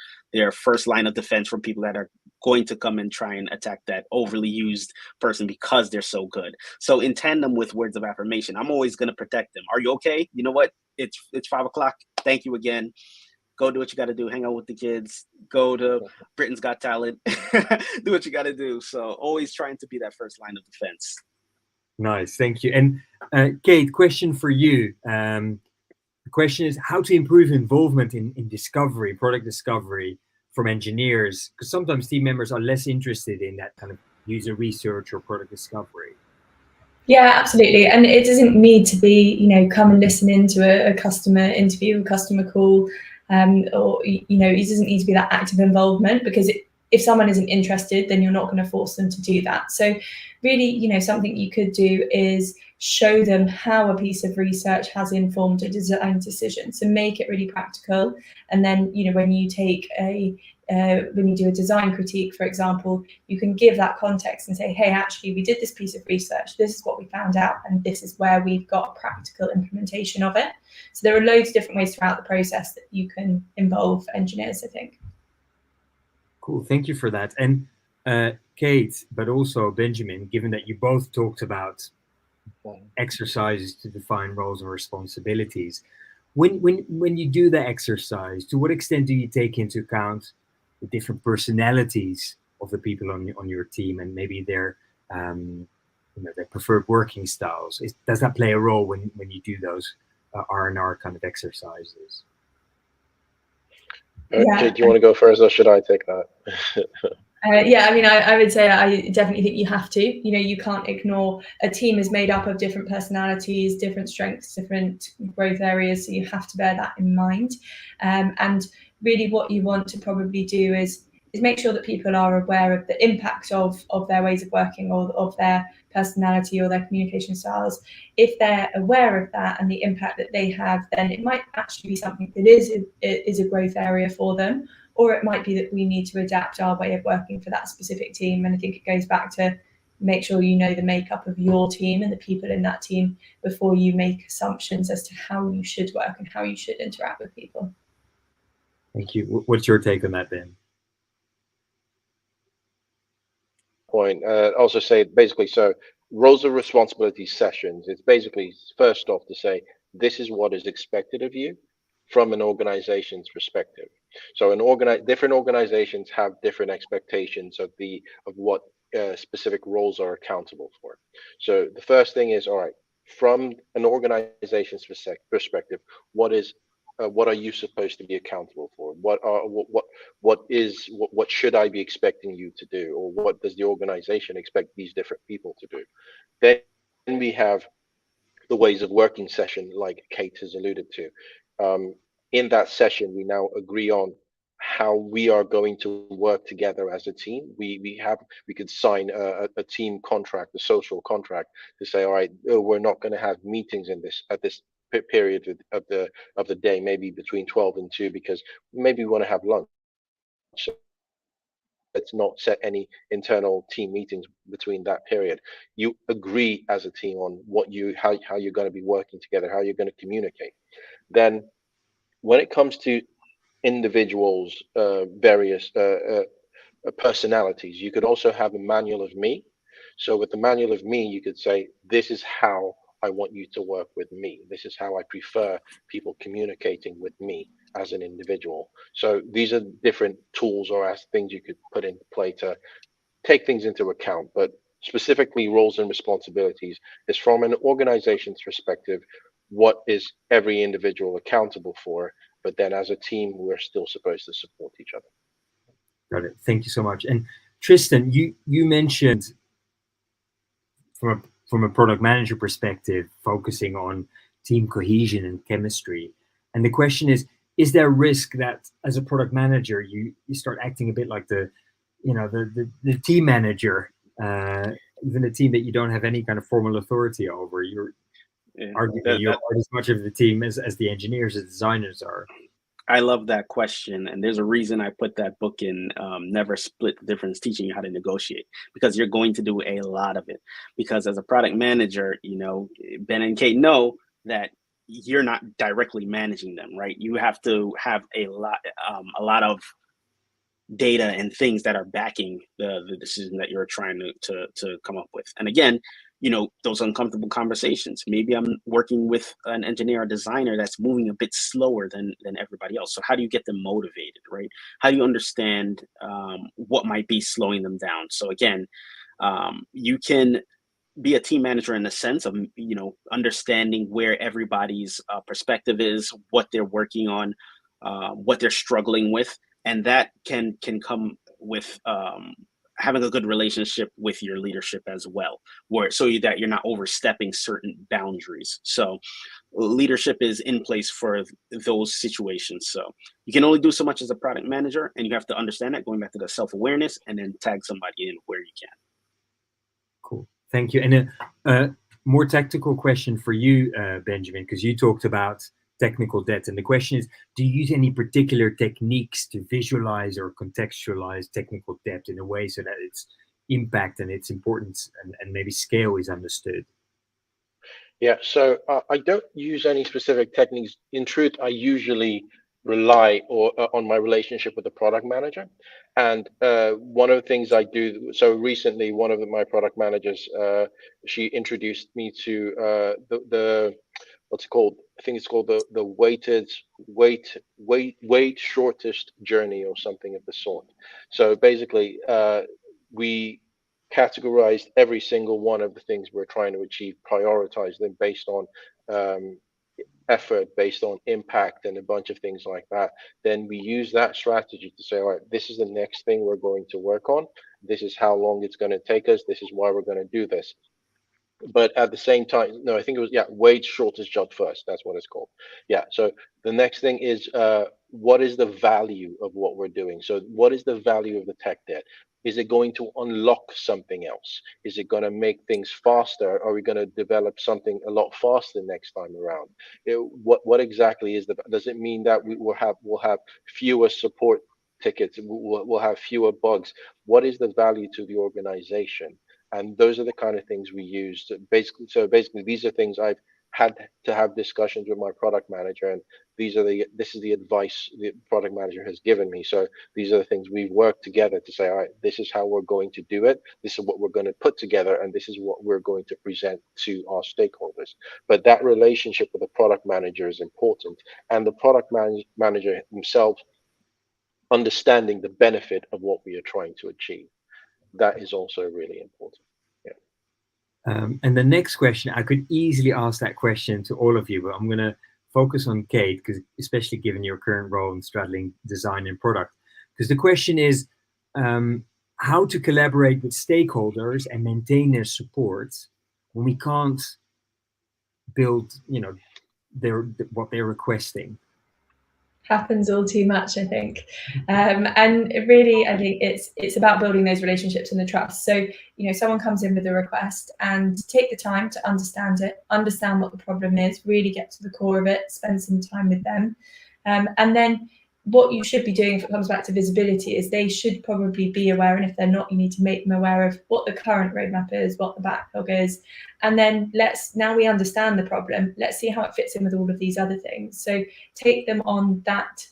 first line of defense for people that are going to come and try and attack that overly used person because they're so good. So in tandem with words of affirmation, I'm always going to protect them. Are you okay? You know what? It's 5 o'clock. Thank you again. Go do what you got to do. Hang out with the kids. Go to Britain's Got Talent. Do what you got to do. So always trying to be that first line of defense. Nice, thank you. And Kate, question for you. The question is how to improve involvement in discovery, product discovery from engineers, because sometimes team members are less interested in that kind of user research or product discovery. Yeah, absolutely. And it doesn't need to be, come and listen into a customer interview, a customer call, or, it doesn't need to be that active involvement, because if someone isn't interested, then you're not going to force them to do that. So really, something you could do is show them how a piece of research has informed a design decision. So make it really practical. And then, when you take when you do a design critique, for example, you can give that context and say, hey, actually, we did this piece of research. This is what we found out. And this is where we've got a practical implementation of it. So there are loads of different ways throughout the process that you can involve engineers, I think. Cool, thank you for that. And Kate, but also Benjamin, given that you both talked about exercises to define roles and responsibilities, when you do the exercise, to what extent do you take into account the different personalities of the people on your team and maybe their their preferred working styles? Does that play a role when you do those R&R kind of exercises? Kate, do you want to go first, or should I take that? I would say I definitely think you have to. You can't ignore a team is made up of different personalities, different strengths, different growth areas. So you have to bear that in mind. And really what you want to probably do is make sure that people are aware of the impact of their ways of working or of their personality or their communication styles. If they're aware of that and the impact that they have, then it might actually be something that is a growth area for them. Or it might be that we need to adapt our way of working for that specific team. And I think it goes back to make sure you know the makeup of your team and the people in that team before you make assumptions as to how you should work and how you should interact with people. Thank you. What's your take on that, Ben? Point. Also say basically, so roles and responsibilities sessions, it's basically first off to say, this is what is expected of you from an organization's perspective. So different organizations have different expectations of what specific roles are accountable for. So the first thing is, all right, from an organization's perspective, what are you supposed to be accountable for? What should I be expecting you to do, or what does the organization expect these different people to do? Then we have the ways of working session, like Kate has alluded to. In that session, we now agree on how we are going to work together as a team. We could sign a team contract, a social contract, to say, all right, we're not going to have meetings at this period of the day, maybe between 12 and 2, because maybe we want to have lunch. So let's not set any internal team meetings between that period. You agree as a team on how you're going to be working together, how you're going to communicate. Then when it comes to individuals' various personalities. You could also have a manual of me. So with the manual of me, you could say, this is how I want you to work with me. This is how I prefer people communicating with me as an individual. So these are different tools or as things you could put into play to take things into account. But specifically roles and responsibilities is from an organization's perspective, what is every individual accountable for? But then as a team, we're still supposed to support each other. Got it. Thank you so much. And Tristan, you mentioned from a product manager perspective, focusing on team cohesion and chemistry. And the question is there a risk that as a product manager, you start acting a bit like the team manager, even a team that you don't have any kind of formal authority over? You're arguably you're part as much of the team as the engineers, as designers are. I love that question, and there's a reason I put that book in, Never Split the Difference, teaching you how to negotiate, because you're going to do a lot of it. Because as a product manager, Ben and Kate know that you're not directly managing them, right? You have to have a lot of data and things that are backing the decision that you're trying to come up with. And again, those uncomfortable conversations. Maybe I'm working with an engineer or designer that's moving a bit slower than everybody else. So how do you get them motivated, right? How do you understand what might be slowing them down? So again, you can be a team manager in the sense of, understanding where everybody's perspective is, what they're working on, what they're struggling with. And that can come with having a good relationship with your leadership as well, so that you're not overstepping certain boundaries. So leadership is in place for those situations. So you can only do so much as a product manager, and you have to understand that, going back to the self-awareness, and then tag somebody in where you can. Cool, thank you. And a more tactical question for you, Benjamin, because you talked about technical debt, and the question is, do you use any particular techniques to visualize or contextualize technical debt in a way so that its impact and its importance and maybe scale is understood? Yeah, so I don't use any specific techniques. In truth, I usually rely on my relationship with the product manager. And one of the things I do, so recently, one of my product managers, she introduced me to the what's it called? I think it's called the weight shortest journey or something of the sort. So basically, we categorized every single one of the things we're trying to achieve, prioritize them based on effort, based on impact, and a bunch of things like that. Then we use that strategy to say, all right, this is the next thing we're going to work on. This is how long it's going to take us. This is why we're going to do this. But at the same time, no, I think it was, wage shortest job first. That's what it's called. Yeah. So the next thing is, what is the value of what we're doing? So what is the value of the tech debt? Is it going to unlock something else? Is it going to make things faster? Are we going to develop something a lot faster next time around? What exactly is does it mean that we'll have fewer support tickets? We'll have fewer bugs? What is the value to the organization? And those are the kind of things we use to basically, these are things I've had to have discussions with my product manager, and this is the advice the product manager has given me. So these are the things we've worked together to say, all right, this is how we're going to do it. This is what we're going to put together, and this is what we're going to present to our stakeholders. But that relationship with the product manager is important, and the product manager himself understanding the benefit of what we are trying to achieve. That is also really important. Yeah. And the next question, I could easily ask that question to all of you, but I'm going to focus on Kate, because especially given your current role in straddling design and product, because the question is how to collaborate with stakeholders and maintain their support when we can't build, what they're requesting. Happens all too much, I think. And really, I think it's about building those relationships and the trust. So, someone comes in with a request, and take the time to understand it, understand what the problem is, really get to the core of it, spend some time with them. And then what you should be doing, if it comes back to visibility, is they should probably be aware, and if they're not, you need to make them aware of what the current roadmap is, what the backlog is, and then now we understand the problem, let's see how it fits in with all of these other things. So take them on that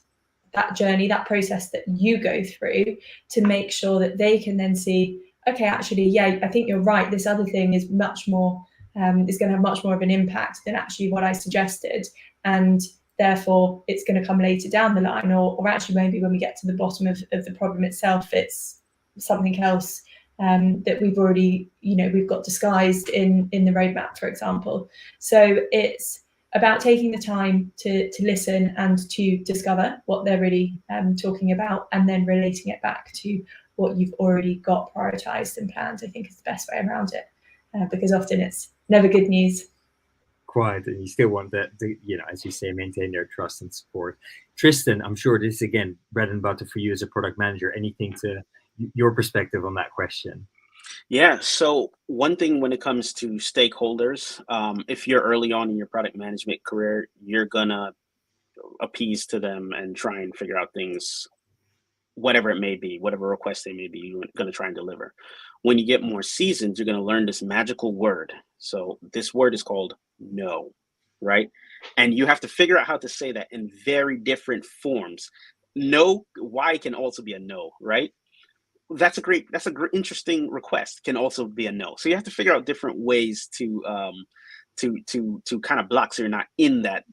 that journey, that process that you go through, to make sure that they can then see, okay, actually, yeah, I think you're right. This other thing is much more, is going to have much more of an impact than actually what I suggested. And therefore, it's going to come later down the line, or actually maybe when we get to the bottom of the problem itself, it's something else that we've already, we've got disguised in the roadmap, for example. So it's about taking the time to listen and to discover what they're really talking about, and then relating it back to what you've already got prioritized and planned, I think is the best way around it, because often it's never good news. Quite, and you still want that, as you say, maintain their trust and support. Tristan, I'm sure this is, again, bread and butter for you as a product manager. Anything to your perspective on that question? Yeah, so one thing when it comes to stakeholders, if you're early on in your product management career, you're gonna appease to them and try and figure out things, whatever it may be, whatever request they may be, you're gonna try and deliver. When you get more seasoned, you're gonna learn this magical word. So this word is called no, right? And you have to figure out how to say that in very different forms. No, why can also be a no, right? That's a great interesting request, can also be a no. So you have to figure out different ways to kind of block so you're not in that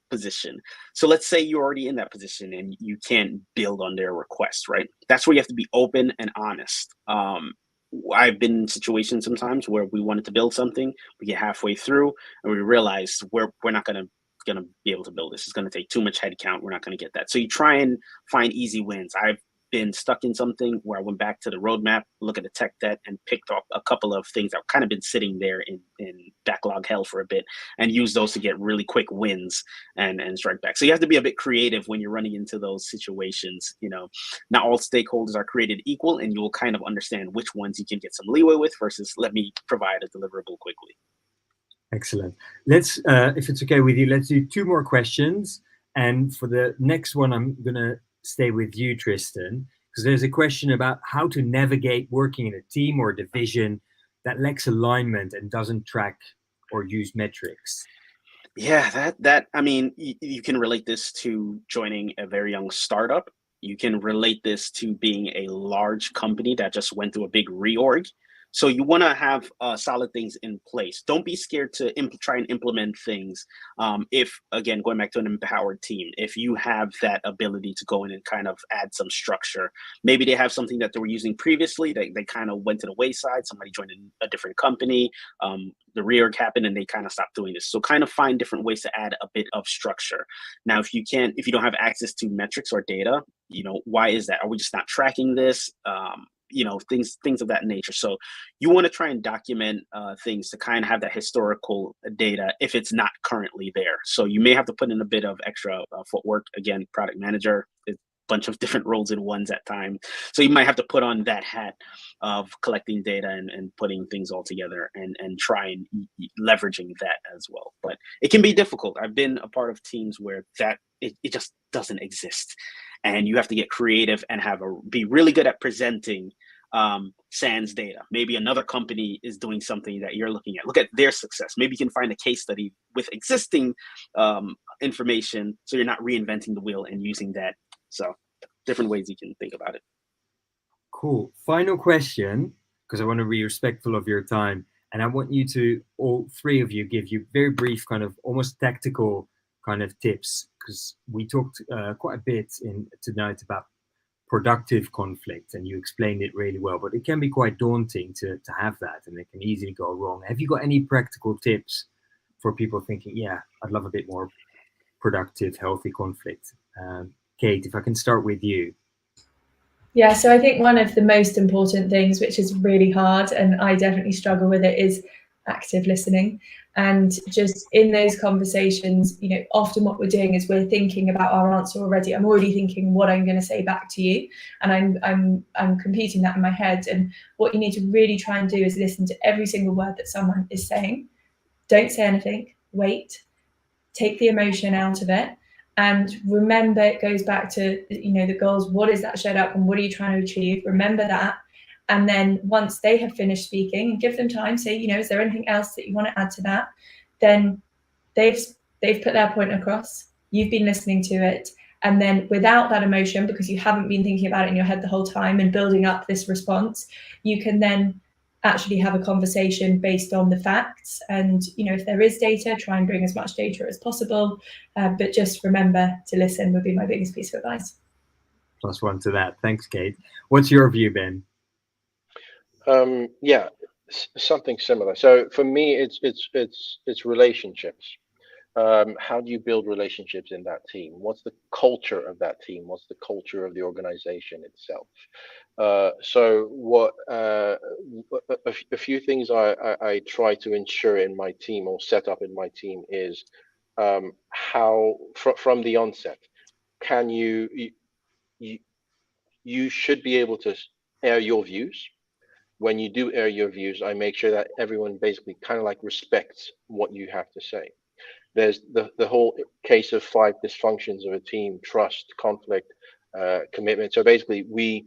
position. So let's say you're already in that position and you can't build on their request, right? That's where you have to be open and honest. I've been in situations sometimes where we wanted to build something, we get halfway through and we realize we're not gonna be able to build this. It's gonna take too much headcount. We're not gonna get that. So you try and find easy wins. I've been stuck in something where I went back to the roadmap, look at the tech debt, and picked up a couple of things that kind of been sitting there in backlog hell for a bit, and use those to get really quick wins and strike back. So you have to be a bit creative when you're running into those situations. Not all stakeholders are created equal, and you will kind of understand which ones you can get some leeway with versus let me provide a deliverable quickly. Excellent. Let's, if it's okay with you, let's do 2 more questions. And for the next one, I'm gonna stay with you, Tristan, because there's a question about how to navigate working in a team or division that lacks alignment and doesn't track or use metrics. Yeah, that I mean, you can relate this to joining a very young startup. You can relate this to being a large company that just went through a big reorg. So you want to have solid things in place. Don't be scared to try and implement things. If, again, going back to an empowered team, if you have that ability to go in and kind of add some structure, maybe they have something that they were using previously, they kind of went to the wayside, somebody joined a different company, the reorg happened and they kind of stopped doing this. So kind of find different ways to add a bit of structure. Now, if you don't have access to metrics or data, why is that? Are we just not tracking this? Things of that nature. So you want to try and document things to kind of have that historical data if it's not currently there. So you may have to put in a bit of extra footwork. Again, product manager, a bunch of different roles in ones at time. So you might have to put on that hat of collecting data and putting things all together and try and leveraging that as well. But it can be difficult. I've been a part of teams where it just doesn't exist. And you have to get creative and be really good at presenting sans data. Maybe another company is doing something that you're looking at. Look at their success. Maybe you can find a case study with existing information, so you're not reinventing the wheel and using that. So different ways you can think about it. Cool. Final question, because I want to be respectful of your time. And I want you to, all 3 of you, give you very brief kind of almost tactical kind of tips, because we talked quite a bit tonight about productive conflict, and you explained it really well, but it can be quite daunting to have that, and it can easily go wrong. Have you got any practical tips for people thinking, yeah, I'd love a bit more productive, healthy conflict? Kate, if I can start with you. Yeah, so I think one of the most important things, which is really hard, and I definitely struggle with it, is active listening. And just in those conversations, often what we're doing is we're thinking about our answer already. I'm already thinking what I'm going to say back to you, and I'm computing that in my head. And what you need to really try and do is listen to every single word that someone is saying. Don't say anything. Wait. Take the emotion out of it. And remember, it goes back to, the goals. What is that shared outcome? What are you trying to achieve? Remember that. And then once they have finished speaking, and give them time, say, is there anything else that you want to add to that? Then they've put their point across. You've been listening to it. And then without that emotion, because you haven't been thinking about it in your head the whole time and building up this response, you can then actually have a conversation based on the facts. And, you know, if there is data, try and bring as much data as possible. But just remember to listen would be my biggest piece of advice. +1 to that. Thanks, Kate. What's your view, Ben? Yeah, something similar. So for me, it's relationships. How do you build relationships in that team? What's the culture of that team? What's the culture of the organization itself? So what a few things I try to ensure in my team or set up in my team is how from the onset, can you should be able to air your views. When you do air your views, I make sure that everyone basically kind of like respects what you have to say. There's the whole case of 5 dysfunctions of a team: trust, conflict, commitment. So basically we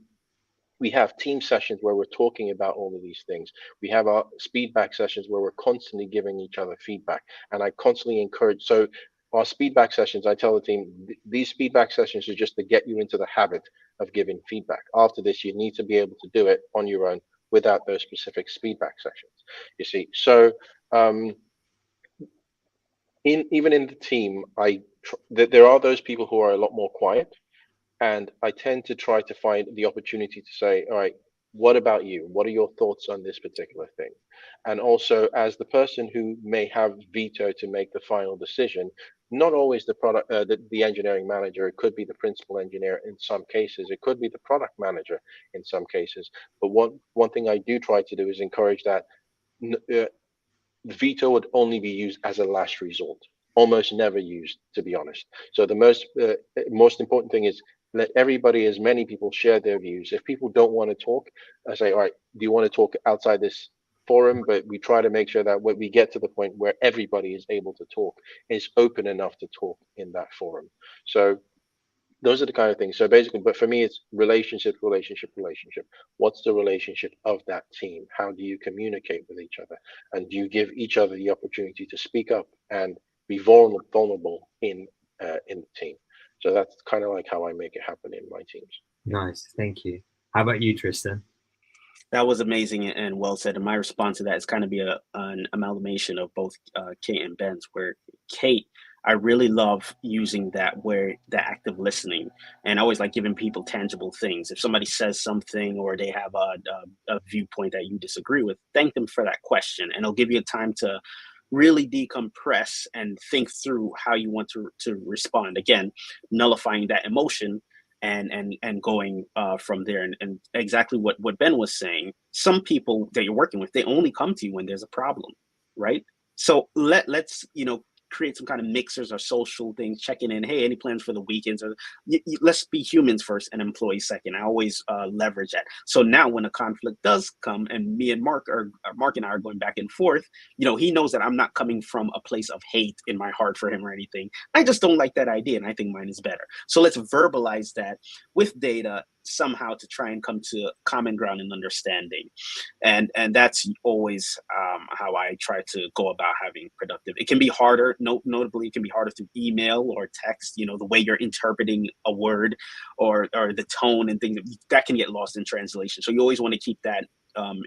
have team sessions where we're talking about all of these things. We have our feedback sessions where we're constantly giving each other feedback, and I constantly encourage. So our feedback sessions, I tell the team, these feedback sessions are just to get you into the habit of giving feedback. After this, you need to be able to do it on your own without those specific feedback sessions, you see. So even in the team, there are those people who are a lot more quiet, and I tend to try to find the opportunity to say, all right, what about you? What are your thoughts on this particular thing? And also, as the person who may have veto to make the final decision, not always the engineering manager. It could be the principal engineer in some cases. It could be the product manager in some cases. But one thing I do try to do is encourage that veto would only be used as a last resort, almost never used, to be honest. So the most important thing is let everybody, as many people, share their views. If people don't want to talk, I say, all right, do you want to talk outside this forum? But we try to make sure that when we get to the point where everybody is able to talk, is open enough to talk in that forum. So those are the kind of things. So basically, but for me, it's relationship. What's the relationship of that team? How do you communicate with each other? And do you give each other the opportunity to speak up and be vulnerable in the team? So that's kind of like how I make it happen in my teams. Nice, thank you. How about you, Tristan? That was amazing and well said. And my response to that is kind of be an amalgamation of both Kate and Ben's, where Kate, I really love using that, where the active listening, and I always like giving people tangible things. If somebody says something or they have a viewpoint that you disagree with, thank them for that question, and it'll give you time to really decompress and think through how you want to respond. Again, nullifying that emotion and going from there. And exactly what Ben was saying, some people that you're working with, they only come to you when there's a problem, right? So let's create some kind of mixers or social things, checking in, hey, any plans for the weekends? Or let's be humans first and employees second. I always leverage that. So now when a conflict does come, and me and Mark and I are going back and forth, he knows that I'm not coming from a place of hate in my heart for him or anything. I just don't like that idea, and I think mine is better. So let's verbalize that with data somehow to try and come to common ground and understanding. And that's always how I try to go about having productive. It can be harder, notably it can be harder through email or text, the way you're interpreting a word or the tone and things that can get lost in translation. So you always want to keep that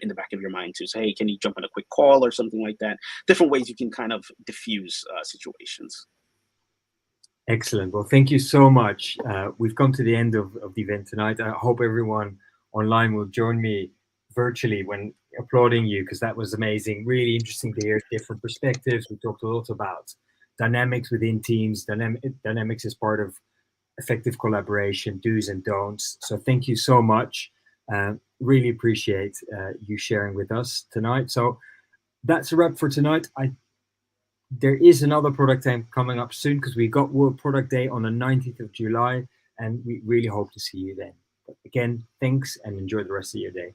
in the back of your mind too. So, hey, can you jump on a quick call or something like that? Different ways you can kind of diffuse situations. Excellent. Well, thank you so much. We've come to the end of the event tonight. I hope everyone online will join me virtually when applauding you, because that was amazing. Really interesting to hear different perspectives. We talked a lot about dynamics within teams. Dynamics is part of effective collaboration, do's and don'ts. So thank you so much. Really appreciate you sharing with us tonight. So that's a wrap for tonight. There is another Product Tank coming up soon, because we got World Product Day on the 19th of July, and we really hope to see you then. But again, thanks and enjoy the rest of your day.